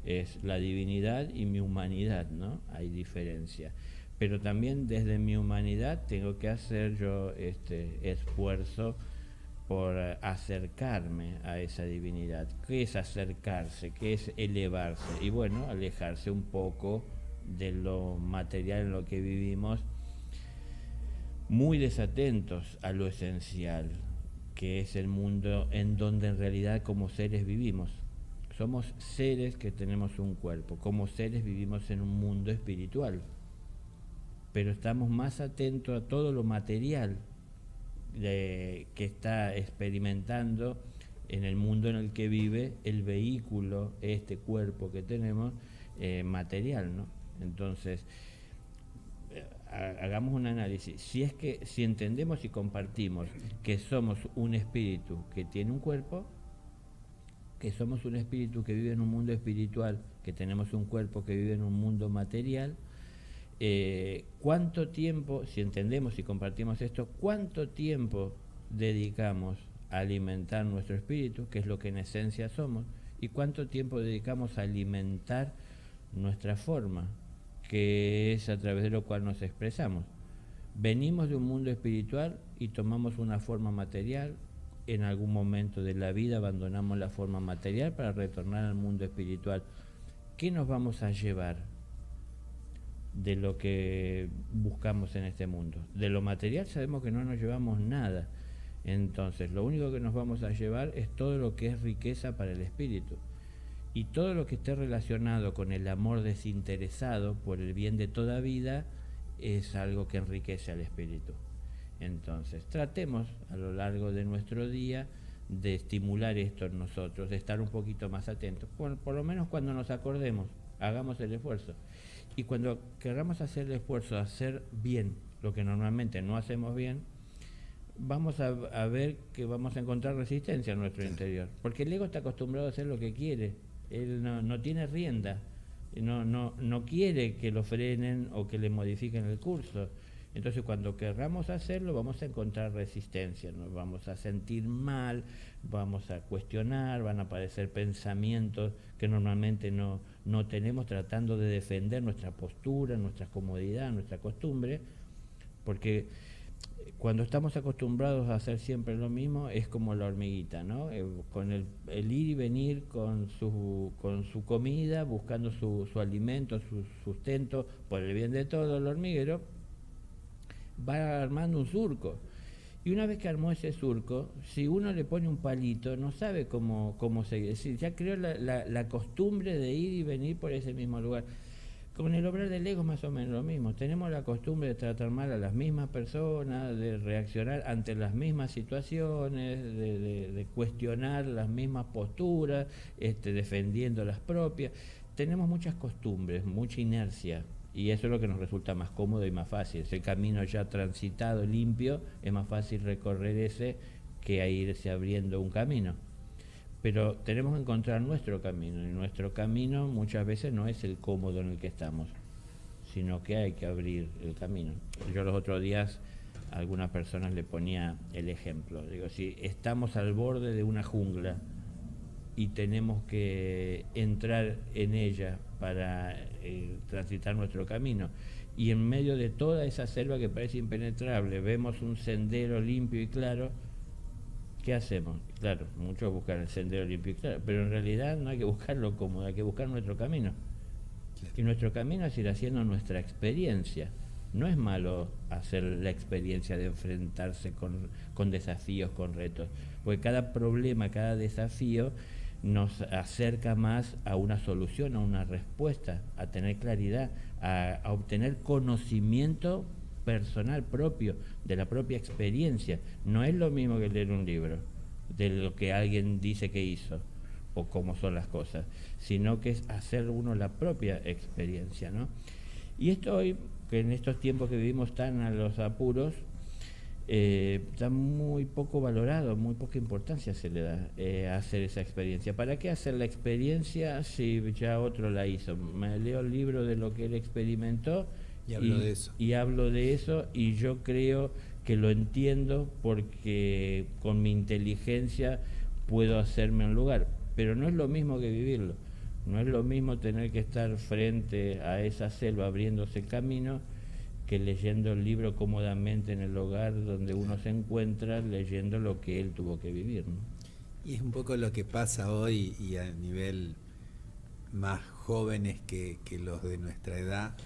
es la divinidad y mi humanidad, ¿no? Hay diferencia. Pero también desde mi humanidad tengo que hacer yo este esfuerzo por acercarme a esa divinidad. ¿Qué es acercarse? ¿Qué es elevarse? Y bueno, alejarse un poco de lo material en lo que vivimos, muy desatentos a lo esencial, que es el mundo en donde en realidad como seres vivimos. Somos seres que tenemos un cuerpo, como seres vivimos en un mundo espiritual, pero estamos más atentos a todo lo material que está experimentando en el mundo en el que vive el vehículo, este cuerpo que tenemos, material, ¿no? Entonces, hagamos un análisis. Si entendemos y compartimos que somos un espíritu que tiene un cuerpo, que somos un espíritu que vive en un mundo espiritual, que tenemos un cuerpo que vive en un mundo material, ¿cuánto tiempo, si entendemos y compartimos esto, cuánto tiempo dedicamos a alimentar nuestro espíritu, que es lo que en esencia somos, y cuánto tiempo dedicamos a alimentar nuestra forma, que es a través de lo cual nos expresamos? Venimos de un mundo espiritual y tomamos una forma material. En algún momento de la vida abandonamos la forma material para retornar al mundo espiritual. ¿Qué nos vamos a llevar de lo que buscamos en este mundo? De lo material sabemos que no nos llevamos nada. Entonces, lo único que nos vamos a llevar es todo lo que es riqueza para el espíritu. Y todo lo que esté relacionado con el amor desinteresado por el bien de toda vida es algo que enriquece al espíritu. Entonces, tratemos a lo largo de nuestro día de estimular esto en nosotros, de estar un poquito más atentos. Por lo menos cuando nos acordemos, hagamos el esfuerzo. Y cuando queramos hacer el esfuerzo de hacer bien lo que normalmente no hacemos bien, vamos a ver que vamos a encontrar resistencia en nuestro interior. Porque el ego está acostumbrado a hacer lo que quiere. Él no tiene rienda. No quiere que lo frenen o que le modifiquen el curso. Entonces, cuando querramos hacerlo, vamos a encontrar resistencia, nos vamos a sentir mal, vamos a cuestionar, van a aparecer pensamientos que normalmente no tenemos, tratando de defender nuestra postura, nuestra comodidad, nuestra costumbre, porque cuando estamos acostumbrados a hacer siempre lo mismo, es como la hormiguita, ¿no? Con el ir y venir con su comida, buscando su alimento, su sustento, por el bien de todo el hormiguero, va armando un surco. Y una vez que armó ese surco, si uno le pone un palito, no sabe cómo seguir. Es decir, ya creó la costumbre de ir y venir por ese mismo lugar. Con el obrar del ego es más o menos lo mismo. Tenemos la costumbre de tratar mal a las mismas personas, de reaccionar ante las mismas situaciones, de cuestionar las mismas posturas, defendiendo las propias. Tenemos muchas costumbres, mucha inercia. Y eso es lo que nos resulta más cómodo y más fácil. Ese camino ya transitado, limpio, es más fácil recorrer ese que a irse abriendo un camino. pero tenemos que encontrar nuestro camino, y nuestro camino muchas veces no es el cómodo en el que estamos, sino que hay que abrir el camino. Yo los otros días a algunas personas le ponía el ejemplo, digo, si estamos al borde de una jungla y tenemos que entrar en ella para transitar nuestro camino, y en medio de toda esa selva que parece impenetrable vemos un sendero limpio y claro, ¿qué hacemos? Claro, muchos buscan el sendero limpio y claro, pero en realidad no hay que buscarlo cómodo, hay que buscar nuestro camino. Y nuestro camino es ir haciendo nuestra experiencia. No es malo hacer la experiencia de enfrentarse con desafíos, con retos, porque cada problema, cada desafío nos acerca más a una solución, a una respuesta, a tener claridad, a obtener conocimiento personal propio, de la propia experiencia. No es lo mismo que leer un libro, de lo que alguien dice que hizo o cómo son las cosas, sino que es hacer uno la propia experiencia, ¿no? Y esto hoy, que en estos tiempos que vivimos tan a los apuros, está muy poco valorado, muy poca importancia se le da a hacer esa experiencia. ¿Para qué hacer la experiencia si ya otro la hizo? Me leo el libro de lo que él experimentó y hablo de eso. Y hablo de eso, y yo creo que lo entiendo porque con mi inteligencia puedo hacerme un lugar, pero no es lo mismo que vivirlo. No es lo mismo tener que estar frente a esa selva abriéndose el camino que leyendo el libro cómodamente en el hogar donde uno se encuentra, leyendo lo que él tuvo que vivir, ¿no? Y es un poco lo que pasa hoy, y a nivel más jóvenes que los de nuestra edad,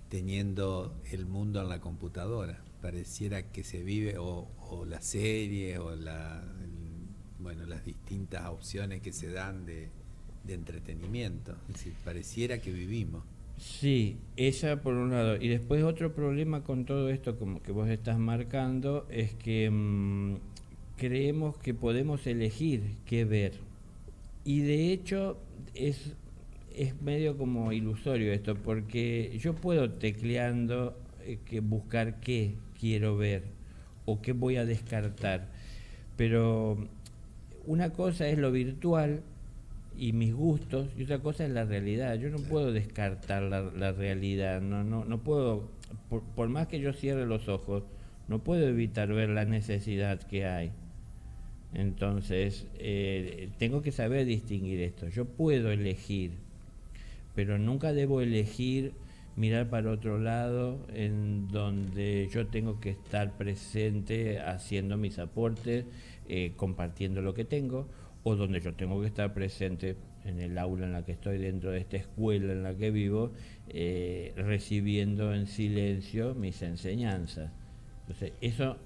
teniendo el mundo en la computadora. Pareciera que se vive, o la serie, o las distintas opciones que se dan de entretenimiento. Es decir, pareciera que vivimos. Sí, esa por un lado. Y después otro problema con todo esto, como que vos estás marcando, es que creemos que podemos elegir qué ver. Y de hecho es medio como ilusorio esto, porque yo puedo tecleando que buscar qué quiero ver o qué voy a descartar. Pero una cosa es lo virtual y mis gustos, y otra cosa es la realidad. Yo no puedo descartar la realidad, no puedo, por más que yo cierre los ojos, no puedo evitar ver la necesidad que hay. Entonces, tengo que saber distinguir esto. Yo puedo elegir, pero nunca debo elegir mirar para otro lado, en donde yo tengo que estar presente haciendo mis aportes, compartiendo lo que tengo, o donde yo tengo que estar presente en el aula en la que estoy, dentro de esta escuela en la que vivo, recibiendo en silencio mis enseñanzas. Entonces, eso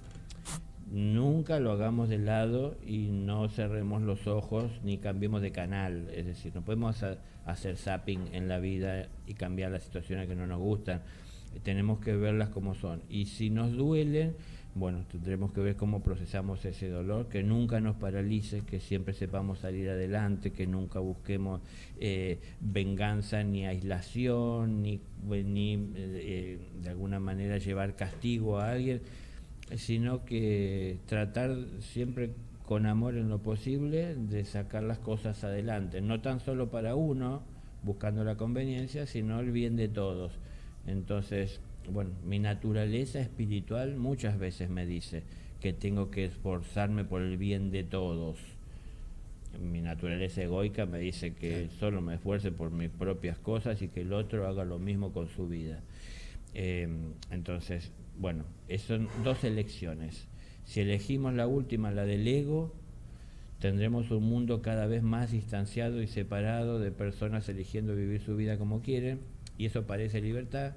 nunca lo hagamos de lado y no cerremos los ojos ni cambiemos de canal. Es decir, no podemos hacer zapping en la vida y cambiar las situaciones que no nos gustan. Tenemos que verlas como son. Y si nos duelen, bueno, tendremos que ver cómo procesamos ese dolor, que nunca nos paralice, que siempre sepamos salir adelante, que nunca busquemos venganza ni aislación, ni de alguna manera llevar castigo a alguien, sino que tratar siempre con amor en lo posible de sacar las cosas adelante, no tan solo para uno, buscando la conveniencia, sino el bien de todos. Entonces, bueno, mi naturaleza espiritual muchas veces me dice que tengo que esforzarme por el bien de todos. Mi naturaleza egoica me dice que solo me esfuerce por mis propias cosas y que el otro haga lo mismo con su vida. Entonces, bueno, son dos elecciones. Si elegimos la última, la del ego, tendremos un mundo cada vez más distanciado y separado de personas eligiendo vivir su vida como quieren, y eso parece libertad.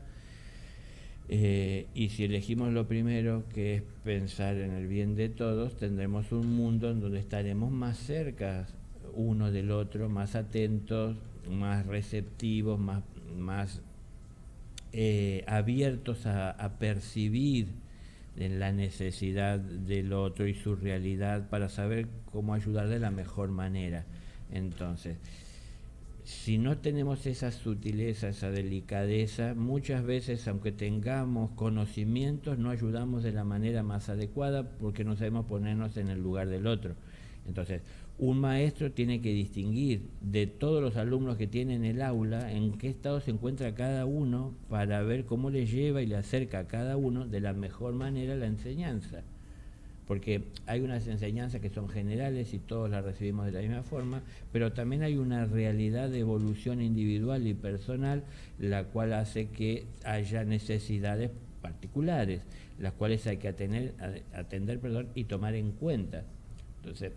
Y si elegimos lo primero, que es pensar en el bien de todos, tendremos un mundo en donde estaremos más cerca uno del otro, más atentos, más receptivos, más abiertos a percibir la necesidad del otro y su realidad para saber cómo ayudar de la mejor manera. Entonces, si no tenemos esa sutileza, esa delicadeza, muchas veces, aunque tengamos conocimientos, no ayudamos de la manera más adecuada porque no sabemos ponernos en el lugar del otro. Entonces, Un maestro tiene que distinguir de todos los alumnos que tiene en el aula en qué estado se encuentra cada uno para ver cómo le lleva y le acerca a cada uno de la mejor manera la enseñanza. Porque hay unas enseñanzas que son generales y todos las recibimos de la misma forma, pero también hay una realidad de evolución individual y personal, la cual hace que haya necesidades particulares, las cuales hay que atender y tomar en cuenta. Entonces,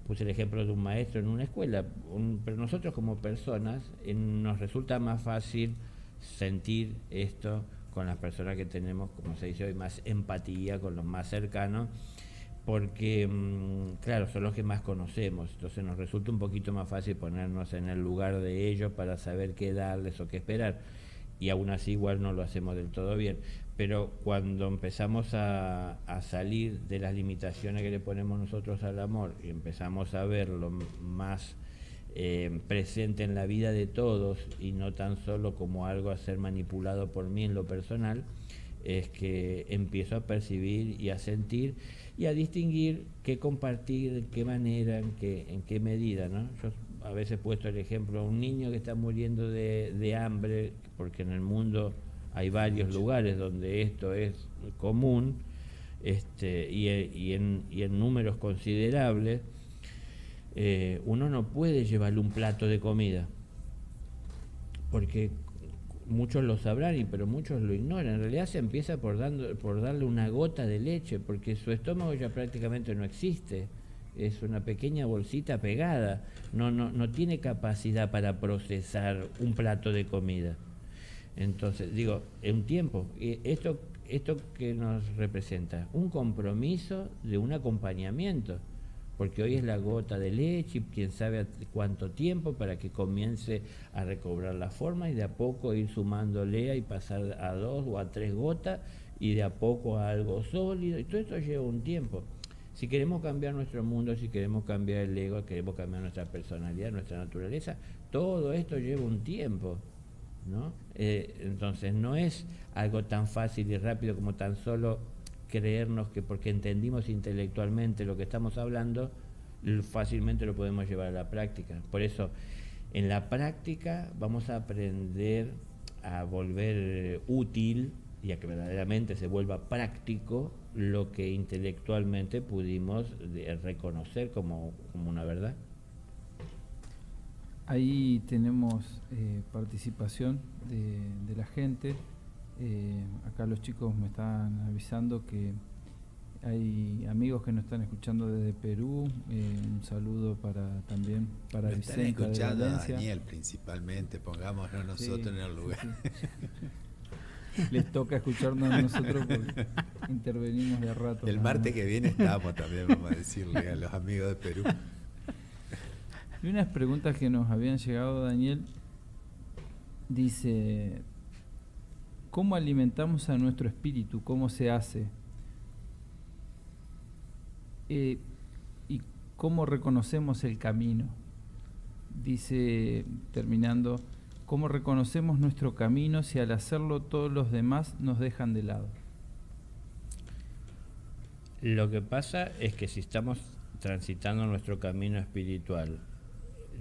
puse el ejemplo de un maestro en una escuela, pero nosotros como personas nos resulta más fácil sentir esto con las personas que tenemos, como se dice hoy, más empatía, con los más cercanos, porque, claro, son los que más conocemos, entonces nos resulta un poquito más fácil ponernos en el lugar de ellos para saber qué darles o qué esperar, y aún así igual no lo hacemos del todo bien. Pero cuando empezamos a salir de las limitaciones que le ponemos nosotros al amor y empezamos a verlo más presente en la vida de todos y no tan solo como algo a ser manipulado por mí en lo personal, es que empiezo a percibir y a sentir y a distinguir qué compartir, de qué manera, en qué medida, ¿no? Yo a veces he puesto el ejemplo, un niño que está muriendo de hambre, porque en el mundo hay varios lugares donde esto es común, y en números considerables, uno no puede llevarle un plato de comida, porque muchos lo sabrán, pero muchos lo ignoran. En realidad se empieza por darle una gota de leche, porque su estómago ya prácticamente no existe, es una pequeña bolsita pegada, no tiene capacidad para procesar un plato de comida. Entonces, digo, en un tiempo, esto que nos representa, un compromiso de un acompañamiento, porque hoy es la gota de leche y quién sabe cuánto tiempo para que comience a recobrar la forma y de a poco ir sumándole y pasar a 2 o a 3 gotas y de a poco a algo sólido, y todo esto lleva un tiempo. Si queremos cambiar nuestro mundo, si queremos cambiar el ego, queremos cambiar nuestra personalidad, nuestra naturaleza, todo esto lleva un tiempo, ¿no? Entonces no es algo tan fácil y rápido como tan solo creernos que porque entendimos intelectualmente lo que estamos hablando, fácilmente lo podemos llevar a la práctica. Por eso, en la práctica vamos a aprender a volver útil y a que verdaderamente se vuelva práctico lo que intelectualmente pudimos reconocer como una verdad. Ahí tenemos participación de la gente. Acá los chicos me están avisando que hay amigos que nos están escuchando desde Perú. Un saludo también para Vicenta. Están escuchando de a Valencia. Daniel principalmente, pongámonos nosotros en el lugar. Sí. Les toca escucharnos a nosotros porque intervenimos de rato. El martes que viene estamos también, vamos a decirle a los amigos de Perú. Y unas preguntas que nos habían llegado, Daniel, dice, ¿cómo alimentamos a nuestro espíritu? ¿Cómo se hace? Y ¿cómo reconocemos el camino? Dice, terminando, ¿cómo reconocemos nuestro camino si al hacerlo todos los demás nos dejan de lado? Lo que pasa es que si estamos transitando nuestro camino espiritual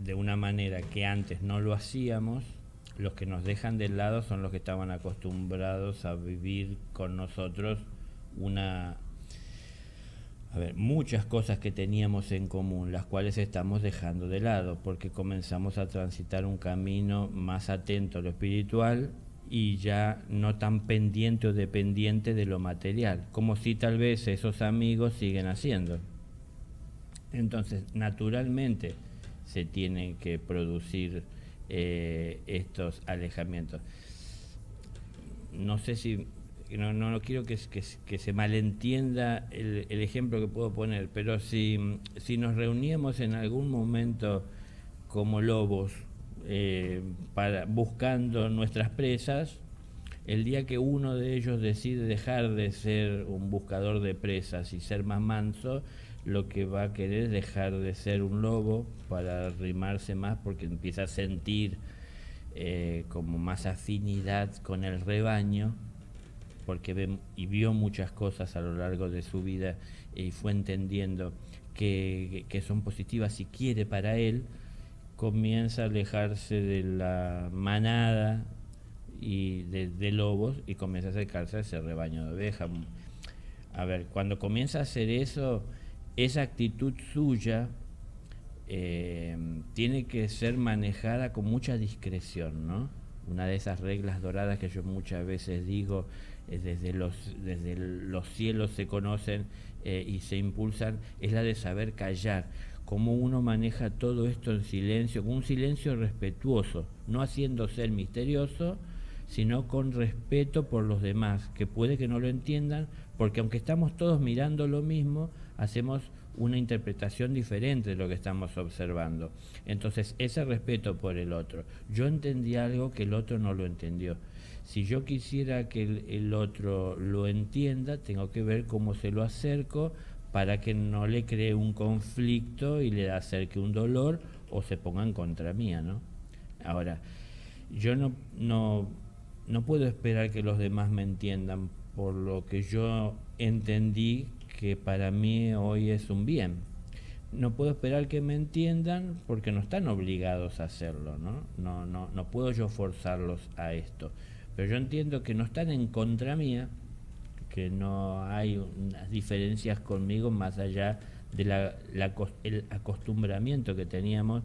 de una manera que antes no lo hacíamos, los que nos dejan de lado son los que estaban acostumbrados a vivir con nosotros muchas cosas que teníamos en común, las cuales estamos dejando de lado, porque comenzamos a transitar un camino más atento a lo espiritual y ya no tan pendiente o dependiente de lo material, como si tal vez esos amigos siguen haciendo. Entonces, naturalmente, se tienen que producir estos alejamientos. No sé si, no quiero que se malentienda el ejemplo que puedo poner, pero si nos reuníamos en algún momento como lobos buscando nuestras presas, el día que uno de ellos decide dejar de ser un buscador de presas y ser más manso, lo que va a querer es dejar de ser un lobo para arrimarse más, porque empieza a sentir como más afinidad con el rebaño, porque vio muchas cosas a lo largo de su vida y fue entendiendo que son positivas si quiere para él, comienza a alejarse de la manada y de lobos y comienza a acercarse a ese rebaño de ovejas. A ver, cuando comienza a hacer eso, esa actitud suya tiene que ser manejada con mucha discreción, ¿no? Una de esas reglas doradas que yo muchas veces digo, desde los cielos se conocen y se impulsan, es la de saber callar. Cómo uno maneja todo esto en silencio, con un silencio respetuoso, no haciéndose el misterioso, sino con respeto por los demás, que puede que no lo entiendan, porque aunque estamos todos mirando lo mismo, hacemos una interpretación diferente de lo que estamos observando. Entonces, ese respeto por el otro. Yo entendí algo que el otro no lo entendió. Si yo quisiera que el otro lo entienda, tengo que ver cómo se lo acerco para que no le cree un conflicto y le acerque un dolor o se pongan contra mía, ¿no? Ahora, yo no puedo esperar que los demás me entiendan por lo que yo entendí que para mí hoy es un bien. No puedo esperar que me entiendan porque no están obligados a hacerlo, ¿no? No puedo yo forzarlos a esto. Pero yo entiendo que no están en contra mía, que no hay unas diferencias conmigo más allá de el acostumbramiento que teníamos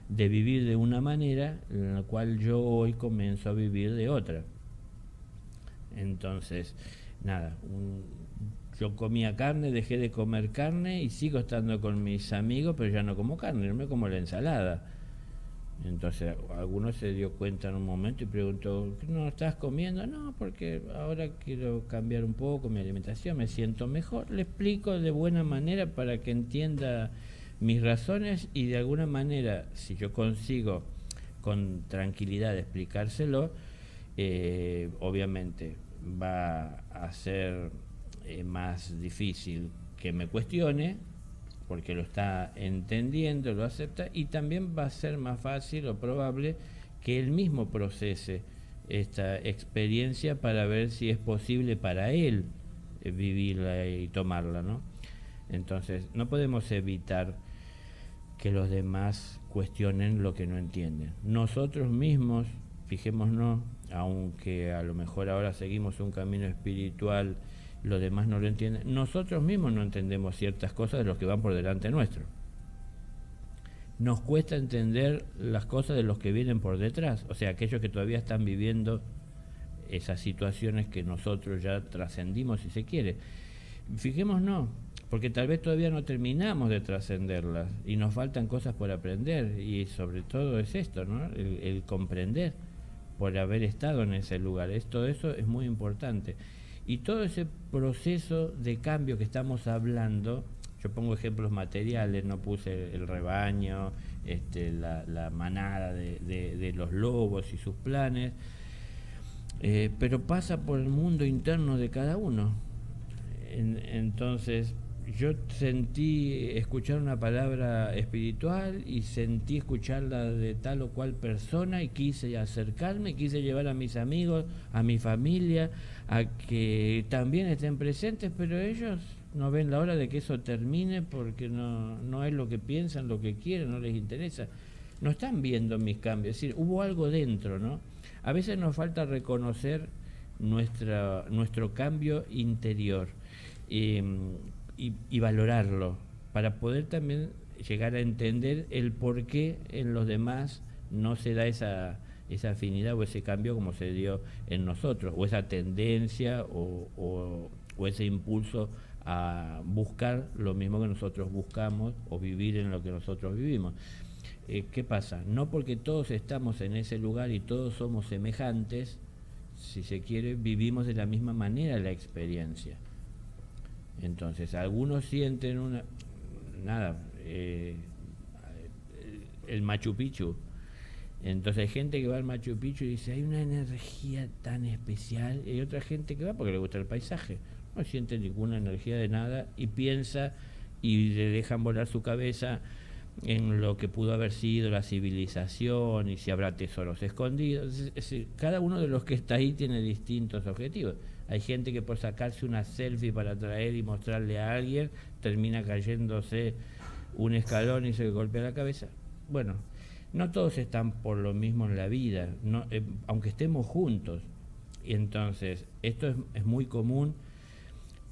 de vivir de una manera en la cual yo hoy comienzo a vivir de otra. Entonces, nada, yo comía carne, dejé de comer carne y sigo estando con mis amigos, pero ya no como carne, no me como la ensalada. Entonces alguno se dio cuenta en un momento y preguntó, ¿no estás comiendo? No, porque ahora quiero cambiar un poco mi alimentación, me siento mejor. Le explico de buena manera para que entienda mis razones y de alguna manera, si yo consigo con tranquilidad explicárselo, obviamente va a ser más difícil que me cuestione, porque lo está entendiendo, lo acepta, y también va a ser más fácil o probable que él mismo procese esta experiencia para ver si es posible para él vivirla y tomarla, ¿no? Entonces, no podemos evitar que los demás cuestionen lo que no entienden. Nosotros mismos, fijémonos, aunque a lo mejor ahora seguimos un camino espiritual, los demás no lo entienden, nosotros mismos no entendemos ciertas cosas de los que van por delante nuestro. Nos cuesta entender las cosas de los que vienen por detrás, o sea, aquellos que todavía están viviendo esas situaciones que nosotros ya trascendimos, si se quiere. Fijémonos, porque tal vez todavía no terminamos de trascenderlas y nos faltan cosas por aprender, y sobre todo es esto, ¿no? El comprender por haber estado en ese lugar. Todo eso es muy importante. Y todo ese proceso de cambio que estamos hablando, yo pongo ejemplos materiales, no puse el rebaño, la manada de los lobos y sus planes, pero pasa por el mundo interno de cada uno. Entonces, yo sentí escuchar una palabra espiritual y sentí escucharla de tal o cual persona y quise acercarme, quise llevar a mis amigos, a mi familia, a que también estén presentes, pero ellos no ven la hora de que eso termine porque no es lo que piensan, lo que quieren, no les interesa. No están viendo mis cambios, es decir, hubo algo dentro, ¿no? A veces nos falta reconocer nuestro cambio interior y valorarlo para poder también llegar a entender el por qué en los demás no se da esa afinidad o ese cambio como se dio en nosotros, o esa tendencia o ese impulso a buscar lo mismo que nosotros buscamos o vivir en lo que nosotros vivimos. ¿Qué pasa? No porque todos estamos en ese lugar y todos somos semejantes, si se quiere, vivimos de la misma manera la experiencia. Entonces, algunos sienten el Machu Picchu. Entonces hay gente que va al Machu Picchu y dice, hay una energía tan especial, y hay otra gente que va porque le gusta el paisaje, no siente ninguna energía de nada y piensa y le dejan volar su cabeza en lo que pudo haber sido la civilización y si habrá tesoros escondidos. Es decir, cada uno de los que está ahí tiene distintos objetivos. Hay gente que por sacarse una selfie para traer y mostrarle a alguien termina cayéndose un escalón y se golpea la cabeza. Bueno, no todos están por lo mismo en la vida, no, aunque estemos juntos. Y entonces, esto es muy común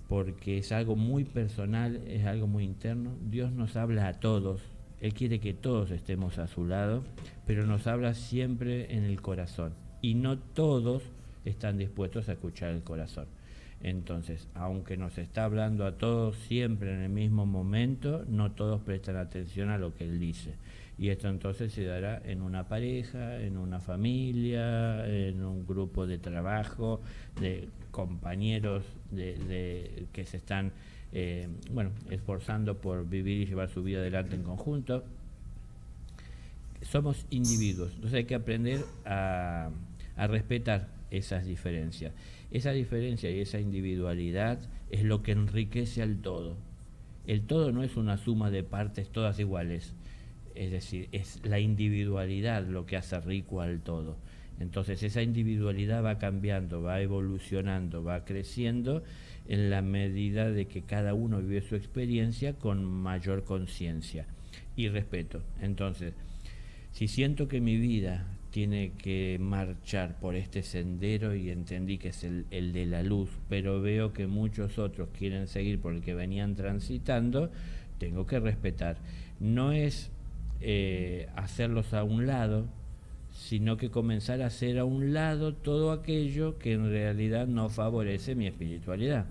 porque es algo muy personal, es algo muy interno. Dios nos habla a todos, Él quiere que todos estemos a su lado, pero nos habla siempre en el corazón. Y no todos están dispuestos a escuchar el corazón. Entonces, aunque nos está hablando a todos siempre en el mismo momento, no todos prestan atención a lo que Él dice. Y esto entonces se dará en una pareja, en una familia, en un grupo de trabajo, de compañeros que se están esforzando por vivir y llevar su vida adelante en conjunto. Somos individuos, entonces hay que aprender a respetar esas diferencias. Esa diferencia y esa individualidad es lo que enriquece al todo. El todo no es una suma de partes todas iguales, es decir, es la individualidad lo que hace rico al todo. Entonces esa individualidad va cambiando, va evolucionando, va creciendo en la medida de que cada uno vive su experiencia con mayor conciencia y respeto. Entonces, si siento que mi vida tiene que marchar por este sendero y entendí que es el de la luz, pero veo que muchos otros quieren seguir por el que venían transitando, tengo que respetar. No es hacerlos a un lado, sino que comenzar a hacer a un lado todo aquello que en realidad no favorece mi espiritualidad.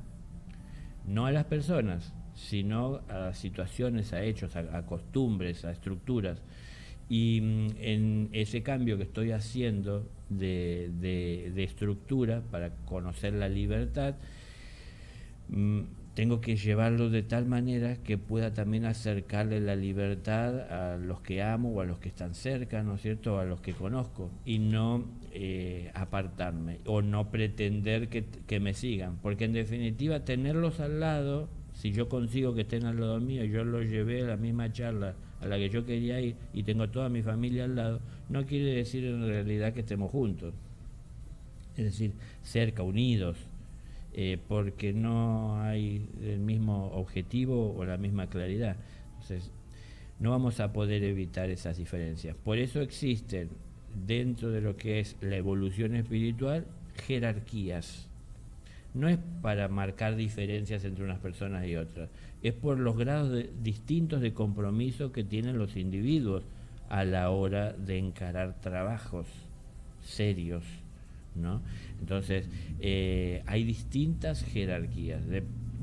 No a las personas, sino a situaciones, a hechos, a costumbres, a estructuras. Y en ese cambio que estoy haciendo de estructura para conocer la libertad, tengo que llevarlo de tal manera que pueda también acercarle la libertad a los que amo o a los que están cerca, ¿no es cierto?, a los que conozco, y no apartarme o no pretender que me sigan, porque en definitiva tenerlos al lado, si yo consigo que estén al lado mío, yo los llevé a la misma charla a la que yo quería ir y tengo toda mi familia al lado, no quiere decir en realidad que estemos juntos, es decir, cerca, unidos, porque no hay el mismo objetivo o la misma claridad. Entonces, no vamos a poder evitar esas diferencias. Por eso existen, dentro de lo que es la evolución espiritual, jerarquías. No es para marcar diferencias entre unas personas y otras, es por los grados distintos de compromiso que tienen los individuos a la hora de encarar trabajos serios, ¿no? Entonces, hay distintas jerarquías.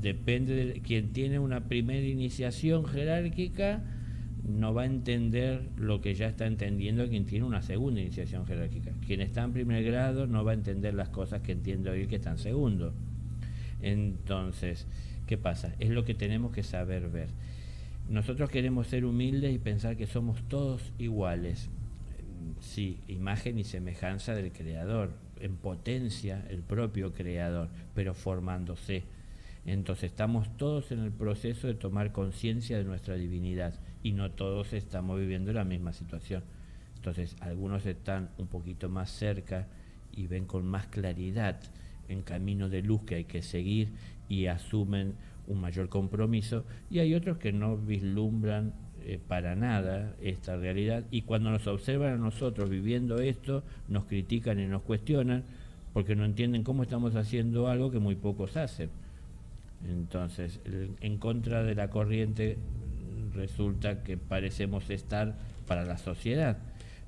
Depende de quien tiene una primera iniciación jerárquica, no va a entender lo que ya está entendiendo quien tiene una segunda iniciación jerárquica. Quien está en primer grado no va a entender las cosas que entiende hoy que está en segundo. Entonces, ¿qué pasa? Es lo que tenemos que saber ver. Nosotros queremos ser humildes y pensar que somos todos iguales. Sí, imagen y semejanza del Creador, en potencia el propio Creador, pero formándose. Entonces estamos todos en el proceso de tomar conciencia de nuestra divinidad y no todos estamos viviendo la misma situación. Entonces algunos están un poquito más cerca y ven con más claridad en camino de luz que hay que seguir y asumen un mayor compromiso, y hay otros que no vislumbran para nada esta realidad, y cuando nos observan a nosotros viviendo esto, nos critican y nos cuestionan porque no entienden cómo estamos haciendo algo que muy pocos hacen. Entonces, en contra de la corriente resulta que parecemos estar para la sociedad,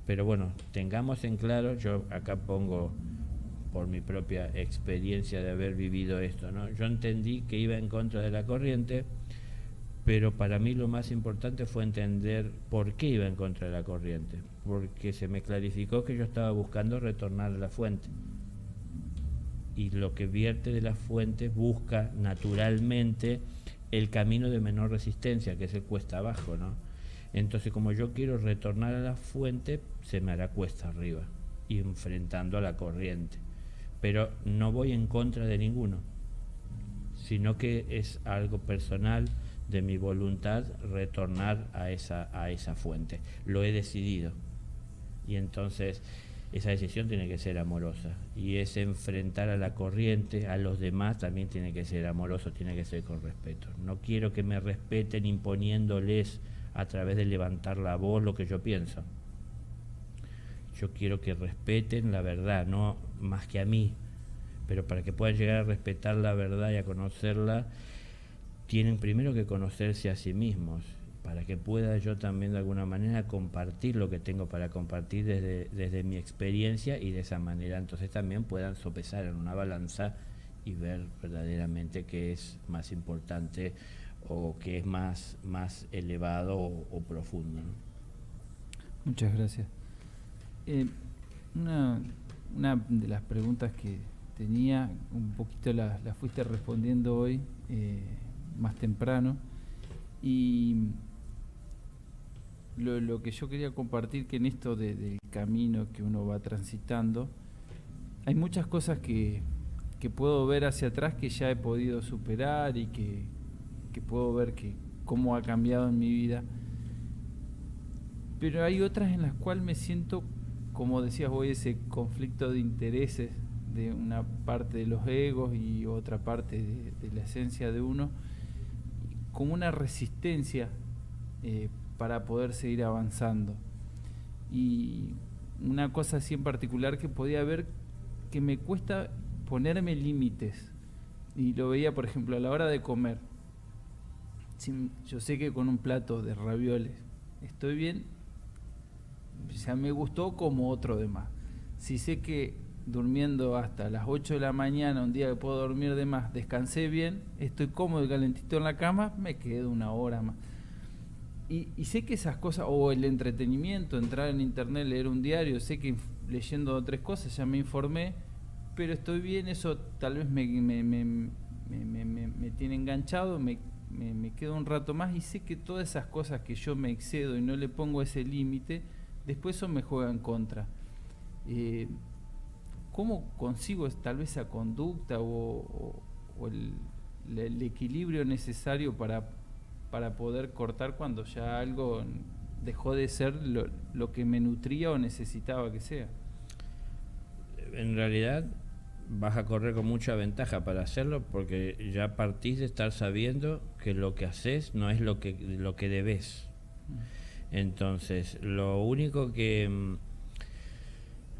pero bueno, tengamos en claro, yo acá pongo por mi propia experiencia de haber vivido esto, ¿no? Yo entendí que iba en contra de la corriente, pero para mí lo más importante fue entender por qué iba en contra de la corriente, porque se me clarificó que yo estaba buscando retornar a la fuente, y lo que vierte de la fuente busca naturalmente el camino de menor resistencia, que es el cuesta abajo, ¿no? Entonces, como yo quiero retornar a la fuente, se me hará cuesta arriba, y enfrentando a la corriente. Pero no voy en contra de ninguno, sino que es algo personal de mi voluntad retornar a esa fuente. Lo he decidido, y entonces esa decisión tiene que ser amorosa, y ese enfrentar a la corriente, a los demás, también tiene que ser amoroso, tiene que ser con respeto. No quiero que me respeten imponiéndoles a través de levantar la voz lo que yo pienso. Yo quiero que respeten la verdad, no más que a mí, pero para que puedan llegar a respetar la verdad y a conocerla, tienen primero que conocerse a sí mismos, para que pueda yo también de alguna manera compartir lo que tengo para compartir desde mi experiencia, y de esa manera entonces también puedan sopesar en una balanza y ver verdaderamente qué es más importante o qué es más elevado o profundo, ¿no? Muchas gracias. Una de las preguntas que tenía, un poquito la fuiste respondiendo hoy, más temprano, y lo que yo quería compartir, que en esto del camino que uno va transitando, hay muchas cosas que puedo ver hacia atrás que ya he podido superar y que puedo ver que cómo ha cambiado en mi vida, pero hay otras en las cuales me siento, como decías vos, ese conflicto de intereses de una parte de los egos y otra parte de la esencia de uno, como una resistencia para poder seguir avanzando. Y una cosa así en particular que podía ver, que me cuesta ponerme límites, y lo veía por ejemplo a la hora de comer. Yo sé que con un plato de ravioles estoy bien, o sea, me gustó como otro de más. Si sé que durmiendo hasta las 8 de la mañana, un día que puedo dormir de más, descansé bien, estoy cómodo y calentito en la cama, me quedo una hora más. Y sé que esas cosas, o el entretenimiento, entrar en internet, leer un diario, sé que leyendo 3 cosas ya me informé, pero estoy bien, eso tal vez me tiene enganchado, me quedo un rato más, y sé que todas esas cosas que yo me excedo y no le pongo ese límite, después eso me juega en contra. ¿Cómo consigo tal vez esa conducta o el equilibrio necesario para poder cortar cuando ya algo dejó de ser lo que me nutría o necesitaba que sea? En realidad vas a correr con mucha ventaja para hacerlo, porque ya partís de estar sabiendo que lo que haces no es lo que debes. Entonces, lo único que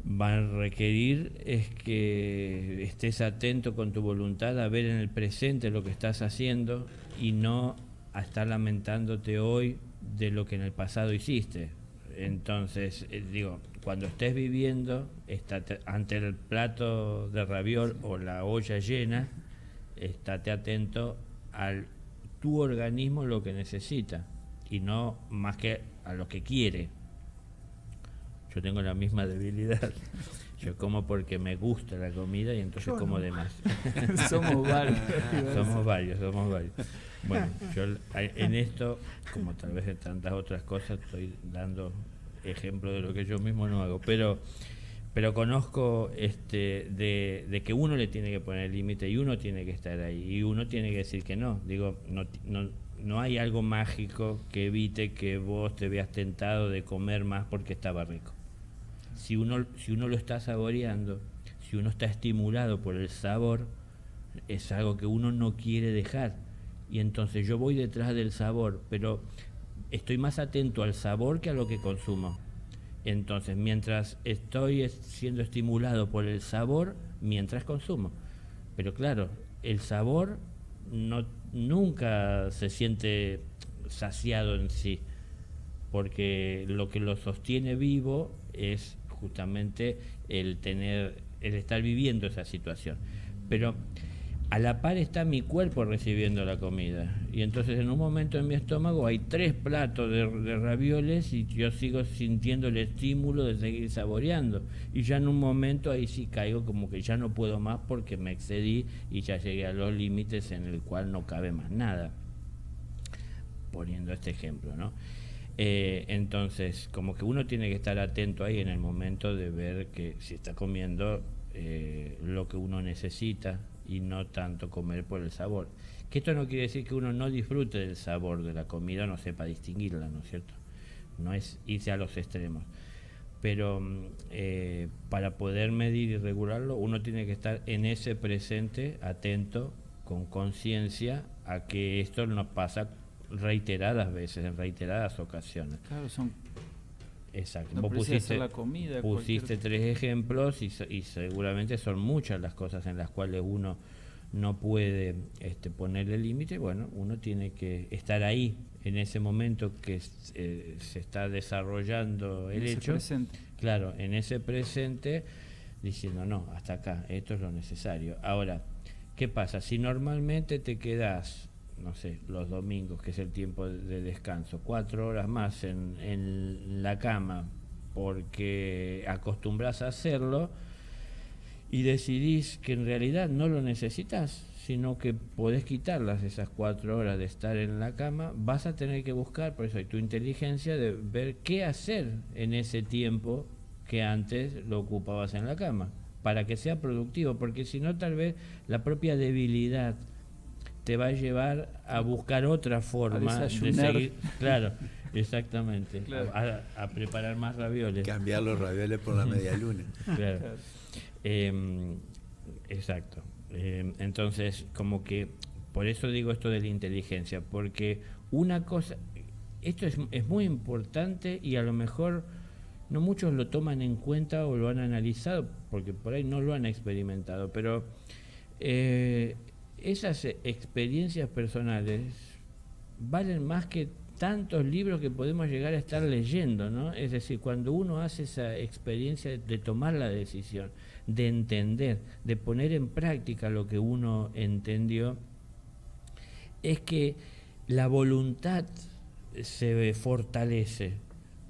va a requerir es que estés atento con tu voluntad a ver en el presente lo que estás haciendo, y no a estar lamentándote hoy de lo que en el pasado hiciste. Entonces, cuando estés viviendo ante el plato de raviol o la olla llena, estate atento a tu organismo lo que necesita, y no más que a lo que quiere. Yo tengo la misma debilidad. Yo como porque me gusta la comida, y entonces Yo como no. de más. Somos varios. Somos varios. Bueno, yo en esto, como tal vez en tantas otras cosas, estoy dando ejemplo de lo que yo mismo no hago, pero conozco de que uno le tiene que poner límite, y uno tiene que estar ahí, y uno tiene que decir que no. No hay algo mágico que evite que vos te veas tentado de comer más porque estaba rico. Si uno lo está saboreando, si uno está estimulado por el sabor, es algo que uno no quiere dejar. Y entonces yo voy detrás del sabor, pero estoy más atento al sabor que a lo que consumo. Entonces, mientras estoy siendo estimulado por el sabor, mientras consumo. Pero claro, el sabor nunca se siente saciado en sí, porque lo que lo sostiene vivo es justamente el estar viviendo esa situación. Pero a la par está mi cuerpo recibiendo la comida, y entonces en un momento en mi estómago hay 3 platos de ravioles, y yo sigo sintiendo el estímulo de seguir saboreando, y ya en un momento ahí sí caigo como que ya no puedo más porque me excedí y ya llegué a los límites en el cual no cabe más nada, poniendo este ejemplo, ¿no? Entonces como que uno tiene que estar atento ahí en el momento de ver que si está comiendo lo que uno necesita, y no tanto comer por el sabor. Que esto no quiere decir que uno no disfrute del sabor de la comida, no sepa distinguirla, ¿no es cierto? No es irse a los extremos. Pero para poder medir y regularlo, uno tiene que estar en ese presente, atento, con conciencia a que esto nos pasa reiteradas veces, en reiteradas ocasiones. Claro, son. Exacto. No Vos precisa pusiste, hacer la comida, pusiste cualquier- 3 ejemplos y seguramente son muchas las cosas en las cuales uno no puede ponerle límite. Bueno, uno tiene que estar ahí en ese momento que se está desarrollando el ese hecho. presente. Claro, en ese presente, diciendo, no, hasta acá, esto es lo necesario. Ahora, ¿qué pasa? Si normalmente te quedás, no sé, los domingos, que es el tiempo de descanso, 4 horas más en la cama, porque acostumbras a hacerlo, y decidís que en realidad no lo necesitas, sino que podés quitarlas esas 4 horas de estar en la cama, vas a tener que buscar, por eso hay tu inteligencia de ver qué hacer en ese tiempo que antes lo ocupabas en la cama, para que sea productivo, porque si no tal vez la propia debilidad te va a llevar a buscar otra forma de desayunar. seguir. Claro, exactamente. Claro. A preparar más ravioles. Cambiar los ravioles por la media luna. Claro. Exacto. Entonces, como que por eso digo esto de la inteligencia, porque una cosa, esto es muy importante y a lo mejor no muchos lo toman en cuenta o lo han analizado, porque por ahí no lo han experimentado, pero esas experiencias personales valen más que tantos libros que podemos llegar a estar leyendo, ¿no? Es decir, cuando uno hace esa experiencia de tomar la decisión, de entender, de poner en práctica lo que uno entendió, es que la voluntad se fortalece,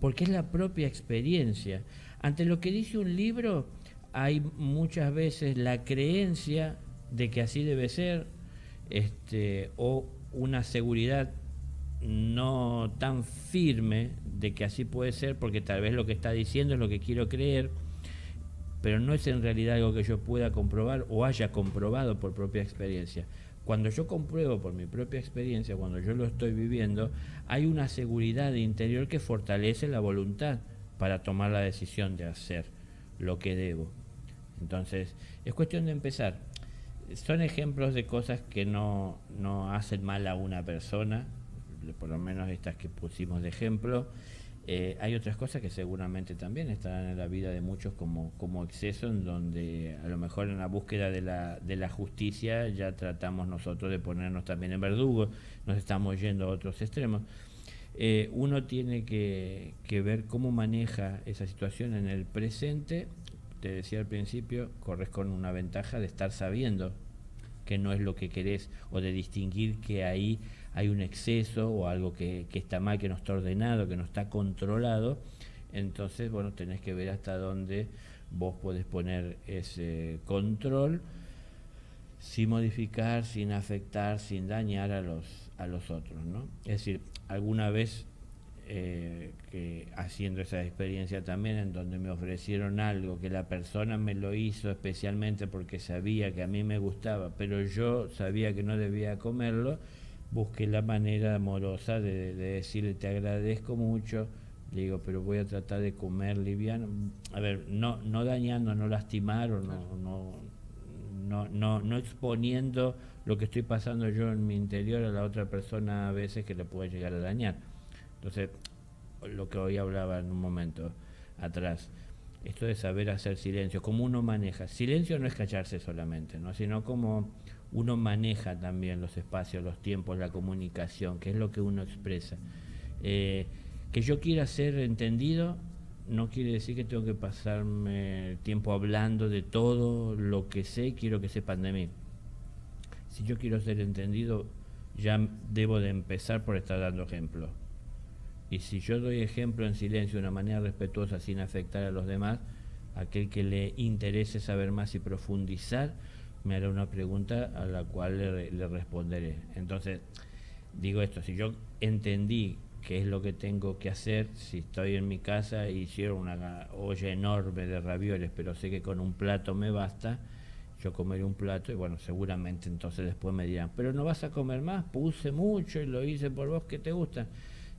porque es la propia experiencia. Ante lo que dice un libro, hay muchas veces la creencia de que así debe ser, o una seguridad no tan firme de que así puede ser, porque tal vez lo que está diciendo es lo que quiero creer, pero no es en realidad algo que yo pueda comprobar o haya comprobado por propia experiencia. Cuando yo compruebo por mi propia experiencia, cuando yo lo estoy viviendo, hay una seguridad interior que fortalece la voluntad para tomar la decisión de hacer lo que debo. Entonces, es cuestión de empezar. Son ejemplos de cosas que no hacen mal a una persona, por lo menos estas que pusimos de ejemplo. Hay otras cosas que seguramente también estarán en la vida de muchos como exceso, en donde a lo mejor en la búsqueda de la justicia ya tratamos nosotros de ponernos también en verdugo, nos estamos yendo a otros extremos. Uno tiene que ver cómo maneja esa situación en el presente. Te decía al principio, corres con una ventaja de estar sabiendo que no es lo que querés, o de distinguir que ahí hay un exceso o algo que está mal, que no está ordenado, que no está controlado. Entonces, bueno, tenés que ver hasta dónde vos podés poner ese control sin modificar, sin afectar, sin dañar a los otros, ¿no? Es decir, alguna vez que haciendo esa experiencia también, en donde me ofrecieron algo que la persona me lo hizo especialmente porque sabía que a mí me gustaba, pero yo sabía que no debía comerlo, busqué la manera amorosa de decirle te agradezco mucho, le digo, pero voy a tratar de comer liviano, a ver, no dañando, no lastimar, o no exponiendo lo que estoy pasando yo en mi interior a la otra persona, a veces que le puede llegar a dañar. Entonces, lo que hoy hablaba en un momento atrás, esto de saber hacer silencio, cómo uno maneja. Silencio no es callarse solamente, ¿no? Sino cómo uno maneja también los espacios, los tiempos, la comunicación, que es lo que uno expresa. Que yo quiera ser entendido no quiere decir que tengo que pasarme el tiempo hablando de todo lo que sé, quiero que sepan de mí. Si yo quiero ser entendido, ya debo de empezar por estar dando ejemplo. Y si yo doy ejemplo en silencio, de una manera respetuosa, sin afectar a los demás, aquel que le interese saber más y profundizar, me hará una pregunta a la cual le responderé. Entonces, digo esto, si yo entendí qué es lo que tengo que hacer, si estoy en mi casa y hicieron una olla enorme de ravioles, pero sé que con un plato me basta, yo comeré un plato y bueno, seguramente entonces después me dirán, pero no vas a comer más, puse mucho y lo hice por vos que te gusta.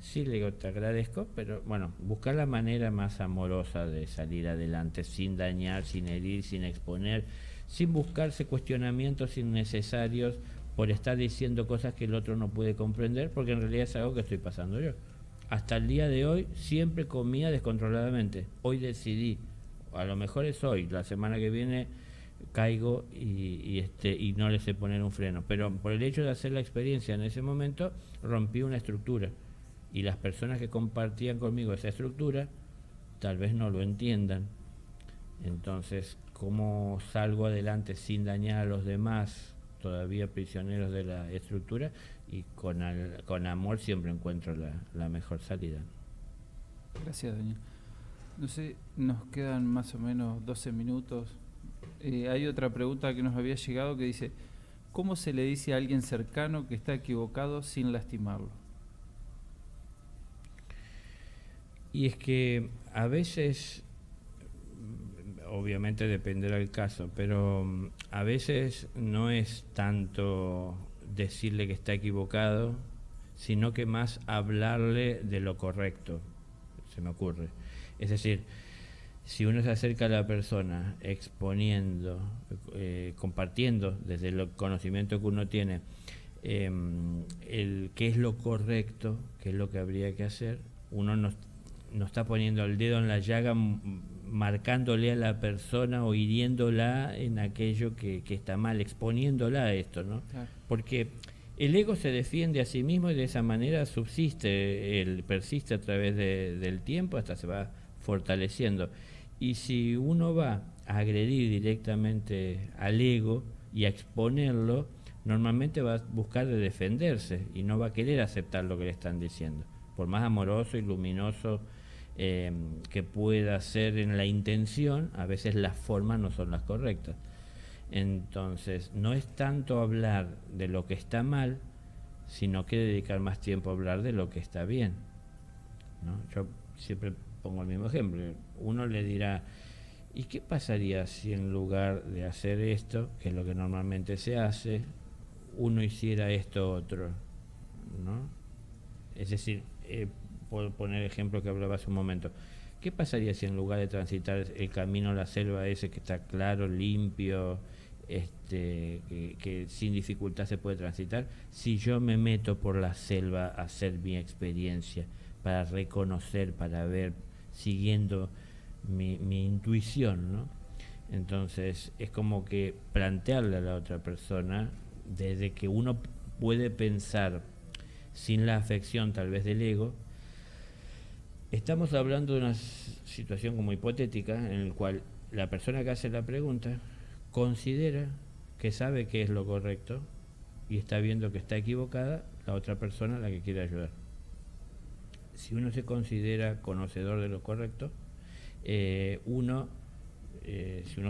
Sí, le digo, te agradezco, pero bueno, buscar la manera más amorosa de salir adelante, sin dañar, sin herir, sin exponer, sin buscarse cuestionamientos innecesarios por estar diciendo cosas que el otro no puede comprender, porque en realidad es algo que estoy pasando yo. Hasta el día de hoy siempre comía descontroladamente. Hoy decidí, a lo mejor es hoy, la semana que viene caigo y no le sé poner un freno, pero por el hecho de hacer la experiencia en ese momento rompí una estructura, y las personas que compartían conmigo esa estructura tal vez no lo entiendan. Entonces, ¿cómo salgo adelante sin dañar a los demás, todavía prisioneros de la estructura? Y con amor siempre encuentro la mejor salida. Gracias, Daniel. No sé, nos quedan más o menos 12 minutos. Hay otra pregunta que nos había llegado que dice: ¿cómo se le dice a alguien cercano que está equivocado sin lastimarlo? Y es que a veces, obviamente dependerá del caso, pero a veces no es tanto decirle que está equivocado, sino que más hablarle de lo correcto, se me ocurre. Es decir, si uno se acerca a la persona exponiendo, compartiendo desde el conocimiento que uno tiene, qué es lo correcto, qué es lo que habría que hacer, uno no está poniendo el dedo en la llaga, marcándole a la persona o hiriéndola en aquello que está mal, exponiéndola a esto, ¿no? Claro. Porque el ego se defiende a sí mismo y de esa manera persiste a través del tiempo, hasta se va fortaleciendo. Y si uno va a agredir directamente al ego y a exponerlo, normalmente va a buscar de defenderse y no va a querer aceptar lo que le están diciendo, por más amoroso y luminoso que pueda ser en la intención. A veces las formas no son las correctas. Entonces, no es tanto hablar de lo que está mal, sino que dedicar más tiempo a hablar de lo que está bien, ¿no? Yo siempre pongo el mismo ejemplo. Uno le dirá: ¿y qué pasaría si en lugar de hacer esto, que es lo que normalmente se hace, uno hiciera esto otro, ¿no? Es decir, por poner el ejemplo que hablaba hace un momento, ¿qué pasaría si en lugar de transitar el camino a la selva ese que está claro, limpio, que sin dificultad se puede transitar, si yo me meto por la selva a hacer mi experiencia, para reconocer, para ver, siguiendo mi intuición, ¿no? Entonces es como que plantearle a la otra persona, desde que uno puede pensar sin la afección tal vez del ego. Estamos hablando de una situación como hipotética en la cual la persona que hace la pregunta considera que sabe qué es lo correcto y está viendo que está equivocada la otra persona a la que quiere ayudar. Si uno se considera conocedor de lo correcto, si uno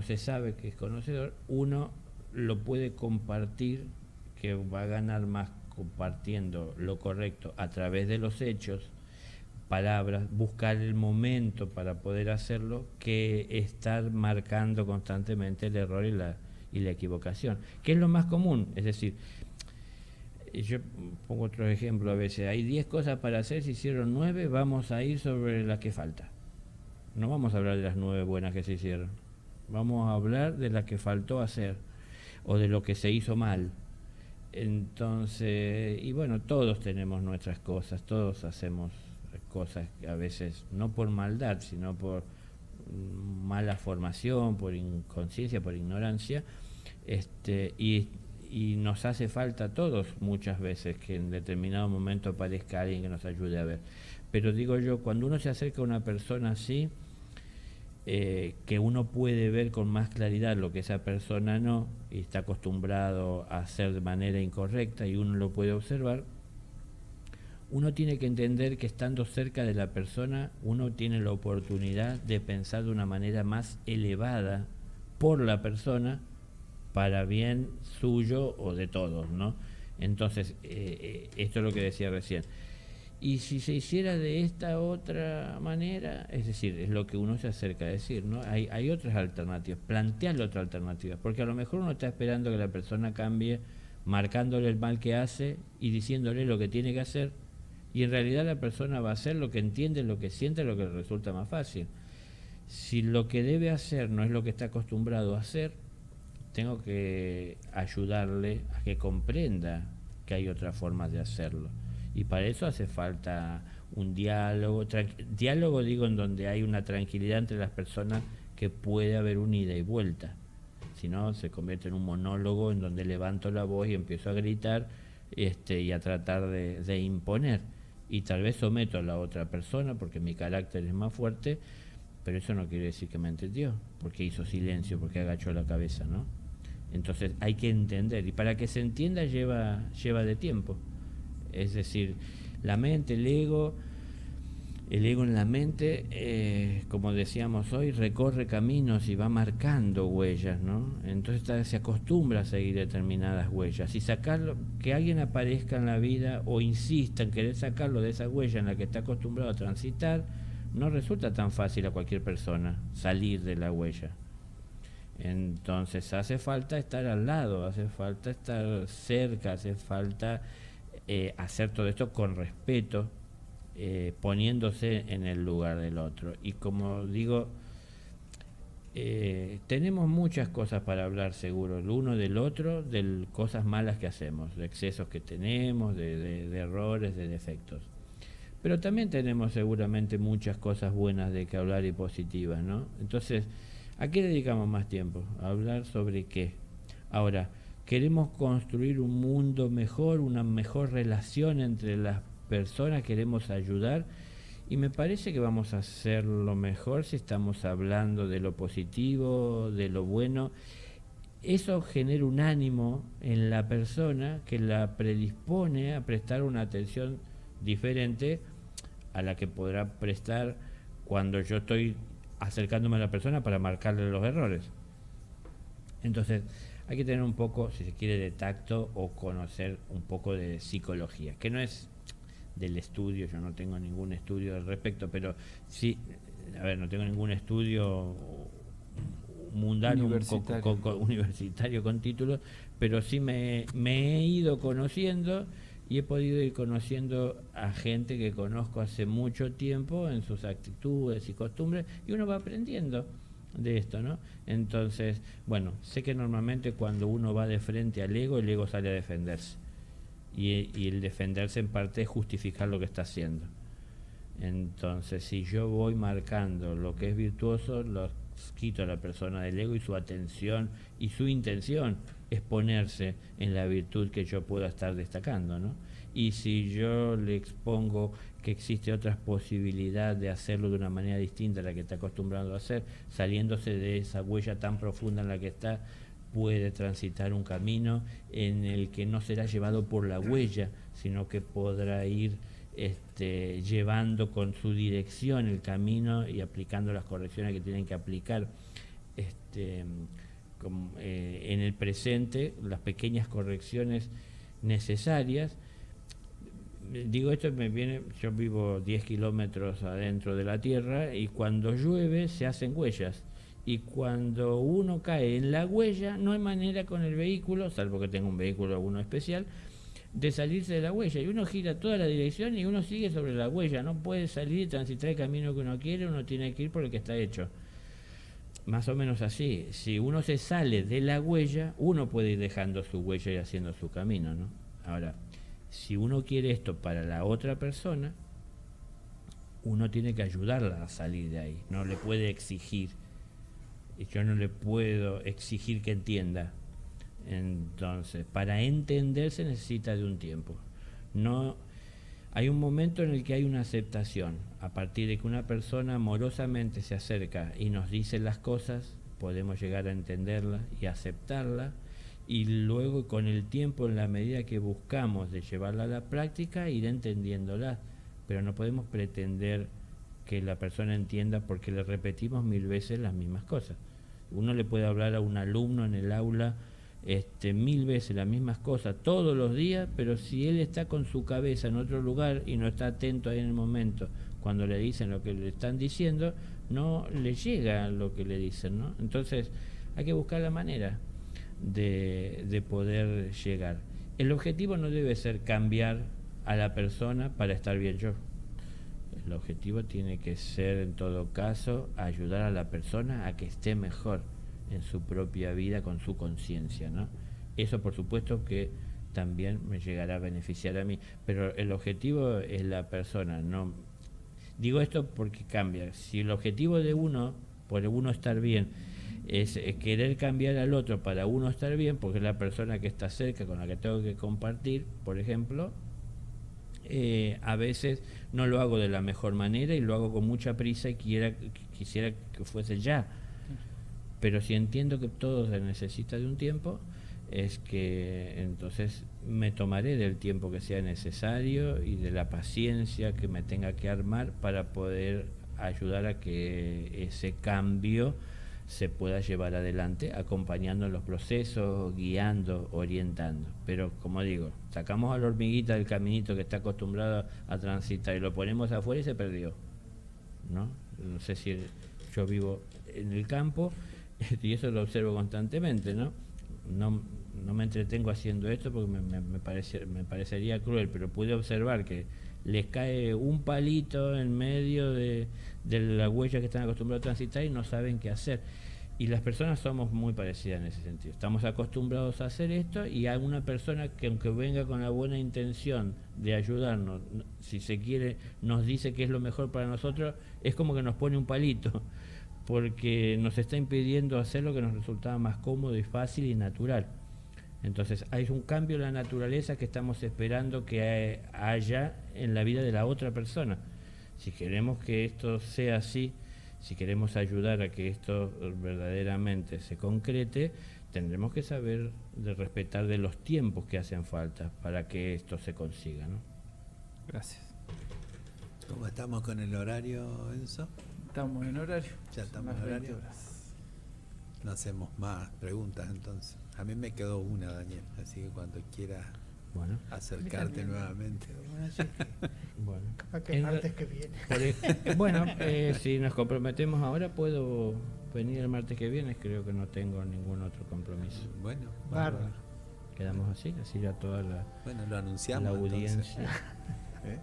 se sabe que es conocedor, uno lo puede compartir, que va a ganar más compartiendo lo correcto a través de los hechos, palabras, buscar el momento para poder hacerlo, que estar marcando constantemente el error y la equivocación, que es lo más común. Es decir, yo pongo otro ejemplo a veces: hay 10 cosas para hacer, se hicieron 9, vamos a ir sobre las que falta. No vamos a hablar de las 9 buenas que se hicieron, vamos a hablar de las que faltó hacer o de lo que se hizo mal. Entonces, y bueno, todos tenemos nuestras cosas, todos hacemos cosas que a veces no por maldad, sino por mala formación, por inconsciencia, por ignorancia, y nos hace falta a todos muchas veces que en determinado momento aparezca alguien que nos ayude a ver. Pero digo yo, cuando uno se acerca a una persona así, que uno puede ver con más claridad lo que esa persona no, y está acostumbrado a hacer de manera incorrecta, y uno lo puede observar, uno tiene que entender que estando cerca de la persona, uno tiene la oportunidad de pensar de una manera más elevada por la persona, para bien suyo o de todos, ¿no? Entonces, esto es lo que decía recién. Y si se hiciera de esta otra manera, es decir, es lo que uno se acerca a decir, ¿no? Hay otras alternativas, plantearle otra alternativa, porque a lo mejor uno está esperando que la persona cambie, marcándole el mal que hace y diciéndole lo que tiene que hacer, y en realidad la persona va a hacer lo que entiende, lo que siente, lo que le resulta más fácil. Si lo que debe hacer no es lo que está acostumbrado a hacer, tengo que ayudarle a que comprenda que hay otras formas de hacerlo. Y para eso hace falta un diálogo, diálogo digo en donde hay una tranquilidad entre las personas, que puede haber un ida y vuelta. Si no, se convierte en un monólogo en donde levanto la voz y empiezo a gritar y a tratar de imponer. Y tal vez someto a la otra persona porque mi carácter es más fuerte, pero eso no quiere decir que me entendió, porque hizo silencio, porque agachó la cabeza, ¿no? Entonces hay que entender, y para que se entienda lleva de tiempo. Es decir, la mente, el ego en la mente, como decíamos hoy, recorre caminos y va marcando huellas, ¿no? Entonces se acostumbra a seguir determinadas huellas, y sacarlo, que alguien aparezca en la vida o insista en querer sacarlo de esa huella en la que está acostumbrado a transitar, no resulta tan fácil a cualquier persona salir de la huella. Entonces hace falta estar al lado, hace falta estar cerca, hace falta hacer todo esto con respeto, poniéndose en el lugar del otro. Y como digo, tenemos muchas cosas para hablar seguro, el uno del otro, de cosas malas que hacemos, de excesos que tenemos, de errores, de defectos. Pero también tenemos seguramente muchas cosas buenas de que hablar y positivas, ¿no? Entonces, ¿a qué dedicamos más tiempo? ¿A hablar sobre qué? Ahora, queremos construir un mundo mejor, una mejor relación entre las personas, queremos ayudar, y me parece que vamos a hacerlo mejor si estamos hablando de lo positivo, de lo bueno. Eso genera un ánimo en la persona que la predispone a prestar una atención diferente a la que podrá prestar cuando yo estoy acercándome a la persona para marcarle los errores. Entonces hay que tener un poco, si se quiere, de tacto, o conocer un poco de psicología, que no es del estudio, yo no tengo ningún estudio al respecto, pero sí, no tengo ningún estudio mundial universitario con título, pero sí me he ido conociendo, y he podido ir conociendo a gente que conozco hace mucho tiempo en sus actitudes y costumbres, y uno va aprendiendo de esto, ¿no? Entonces, bueno, sé que normalmente cuando uno va de frente al ego, el ego sale a defenderse, y el defenderse en parte es justificar lo que está haciendo. Entonces, si yo voy marcando lo que es virtuoso, lo quito a la persona del ego, y su atención y su intención es ponerse en la virtud que yo pueda estar destacando, ¿no? Y si yo le expongo que existe otra posibilidad de hacerlo de una manera distinta a la que está acostumbrado a hacer, saliéndose de esa huella tan profunda en la que está, puede transitar un camino en el que no será llevado por la huella, sino que podrá ir llevando con su dirección el camino y aplicando las correcciones que tienen que aplicar en el presente, las pequeñas correcciones necesarias. Digo esto, yo vivo 10 kilómetros adentro de la tierra, y cuando llueve se hacen huellas, y cuando uno cae en la huella no hay manera con el vehículo, salvo que tenga un vehículo alguno especial, de salirse de la huella, y uno gira toda la dirección y uno sigue sobre la huella, no puede salir y transitar el camino que uno quiere, uno tiene que ir por el que está hecho. Más o menos así, si uno se sale de la huella, uno puede ir dejando su huella y haciendo su camino, ¿no? Ahora, si uno quiere esto para la otra persona, uno tiene que ayudarla a salir de ahí, no le puede exigir, y yo no le puedo exigir que entienda. Entonces, para entender se necesita de un tiempo. No, hay un momento en el que hay una aceptación. A partir de que una persona amorosamente se acerca y nos dice las cosas, podemos llegar a entenderla y aceptarla, y luego con el tiempo, en la medida que buscamos de llevarla a la práctica, ir entendiéndola. Pero no podemos pretender que la persona entienda porque le repetimos 1000 veces las mismas cosas. Uno le puede hablar a un alumno en el aula 1000 veces las mismas cosas todos los días, pero si él está con su cabeza en otro lugar y no está atento ahí en el momento cuando le dicen lo que le están diciendo, no le llega lo que le dicen, ¿no? Entonces hay que buscar la manera de poder llegar. El objetivo no debe ser cambiar a la persona para estar bien yo. El objetivo tiene que ser, en todo caso, ayudar a la persona a que esté mejor. en su propia vida con su conciencia, ¿no? Eso por supuesto que también me llegará a beneficiar a mí, pero el objetivo es la persona, no digo esto porque cambia. Si el objetivo de uno, por uno estar bien, es querer cambiar al otro para uno estar bien, porque es la persona que está cerca, con la que tengo que compartir, por ejemplo, a veces no lo hago de la mejor manera y lo hago con mucha prisa y quisiera que fuese ya. Pero si entiendo que todo se necesita de un tiempo, es que entonces me tomaré del tiempo que sea necesario y de la paciencia que me tenga que armar para poder ayudar a que ese cambio se pueda llevar adelante, acompañando los procesos, guiando, orientando. Pero como digo, sacamos a la hormiguita del caminito que está acostumbrada a transitar y lo ponemos afuera y se perdió, ¿no? No sé si yo vivo en el campo y eso lo observo constantemente, ¿no? No me entretengo haciendo esto porque me parecería cruel, pero pude observar que les cae un palito en medio de la huella que están acostumbrados a transitar y no saben qué hacer. Y las personas somos muy parecidas en ese sentido. Estamos acostumbrados a hacer esto y hay una persona que, aunque venga con la buena intención de ayudarnos, si se quiere, nos dice que es lo mejor para nosotros, es como que nos pone un palito, porque nos está impidiendo hacer lo que nos resultaba más cómodo y fácil y natural. Entonces hay un cambio en la naturaleza que estamos esperando que haya en la vida de la otra persona. Si queremos que esto sea así, si queremos ayudar a que esto verdaderamente se concrete, tendremos que saber de respetar de los tiempos que hacen falta para que esto se consiga, ¿no? Gracias. ¿Cómo estamos con el horario, Enzo? Estamos en horario. Ya estamos Son en las horario. 20 horas. No hacemos más preguntas entonces. A mí me quedó una, Daniel, así que cuando quieras Bueno, acercarte nuevamente. Bueno, así que bueno. capaz que el En martes que viene. Bueno, si nos comprometemos ahora, puedo venir el martes que viene. Creo que no tengo ningún otro compromiso. Bueno, Bárbaro. Quedamos así ya toda la lo anunciamos. la entonces. audiencia. ¿Eh?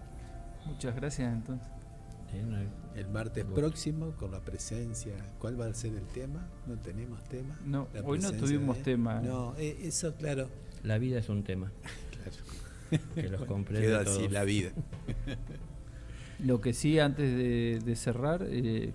Muchas gracias entonces. No hay- El martes próximo con la presencia. ¿Cuál va a ser el tema? ¿No tenemos tema? No, La hoy no presencia tuvimos tema. No, eso claro. La vida es un tema Claro. que los comprende Queda todos. así la vida. Lo que sí, antes de cerrar, y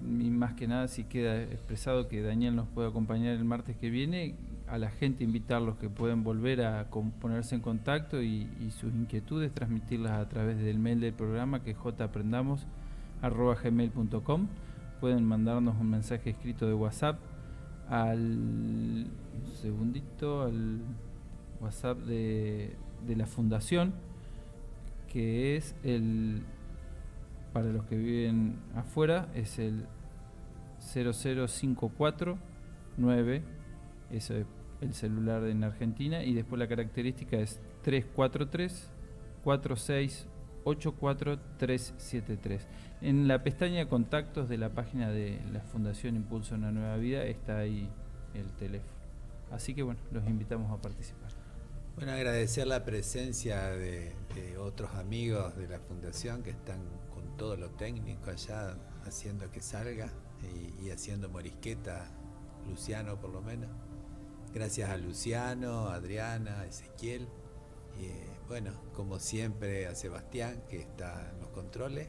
más que nada, si queda expresado que Daniel nos puede acompañar el martes que viene, a la gente invitarlos que pueden volver a ponerse en contacto y sus inquietudes, transmitirlas a través del mail del programa, que es japrendamos@gmail.com. Pueden mandarnos un mensaje escrito de WhatsApp al WhatsApp de la Fundación, que es para los que viven afuera, es el 00549, eso es el celular en Argentina, y después la característica es 343-4684-373. En la pestaña contactos de la página de la Fundación Impulso a una Nueva Vida está ahí el teléfono. Así que bueno, los invitamos a participar. Bueno, agradecer la presencia de otros amigos de la Fundación que están con todo lo técnico allá haciendo que salga y haciendo morisqueta, Luciano por lo menos. Gracias a Luciano, a Adriana, a Ezequiel, y bueno, como siempre a Sebastián que está en los controles.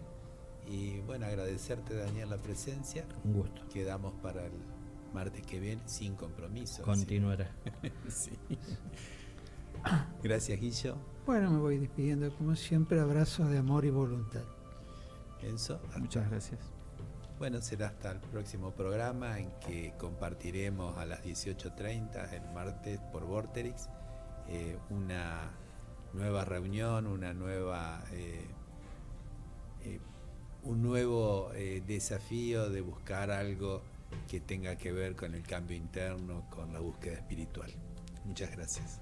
Y bueno, agradecerte, Daniel, la presencia. Un gusto. Quedamos para el martes que viene sin compromiso. Continuará. Sí. Gracias, Guillo. Bueno, me voy despidiendo como siempre. Abrazos de amor y voluntad. Enzo. Muchas gracias. Bueno, será hasta el próximo programa en que compartiremos a las 18:30 el martes por Vorterix una nueva reunión, un nuevo desafío de buscar algo que tenga que ver con el cambio interno, con la búsqueda espiritual. Muchas gracias.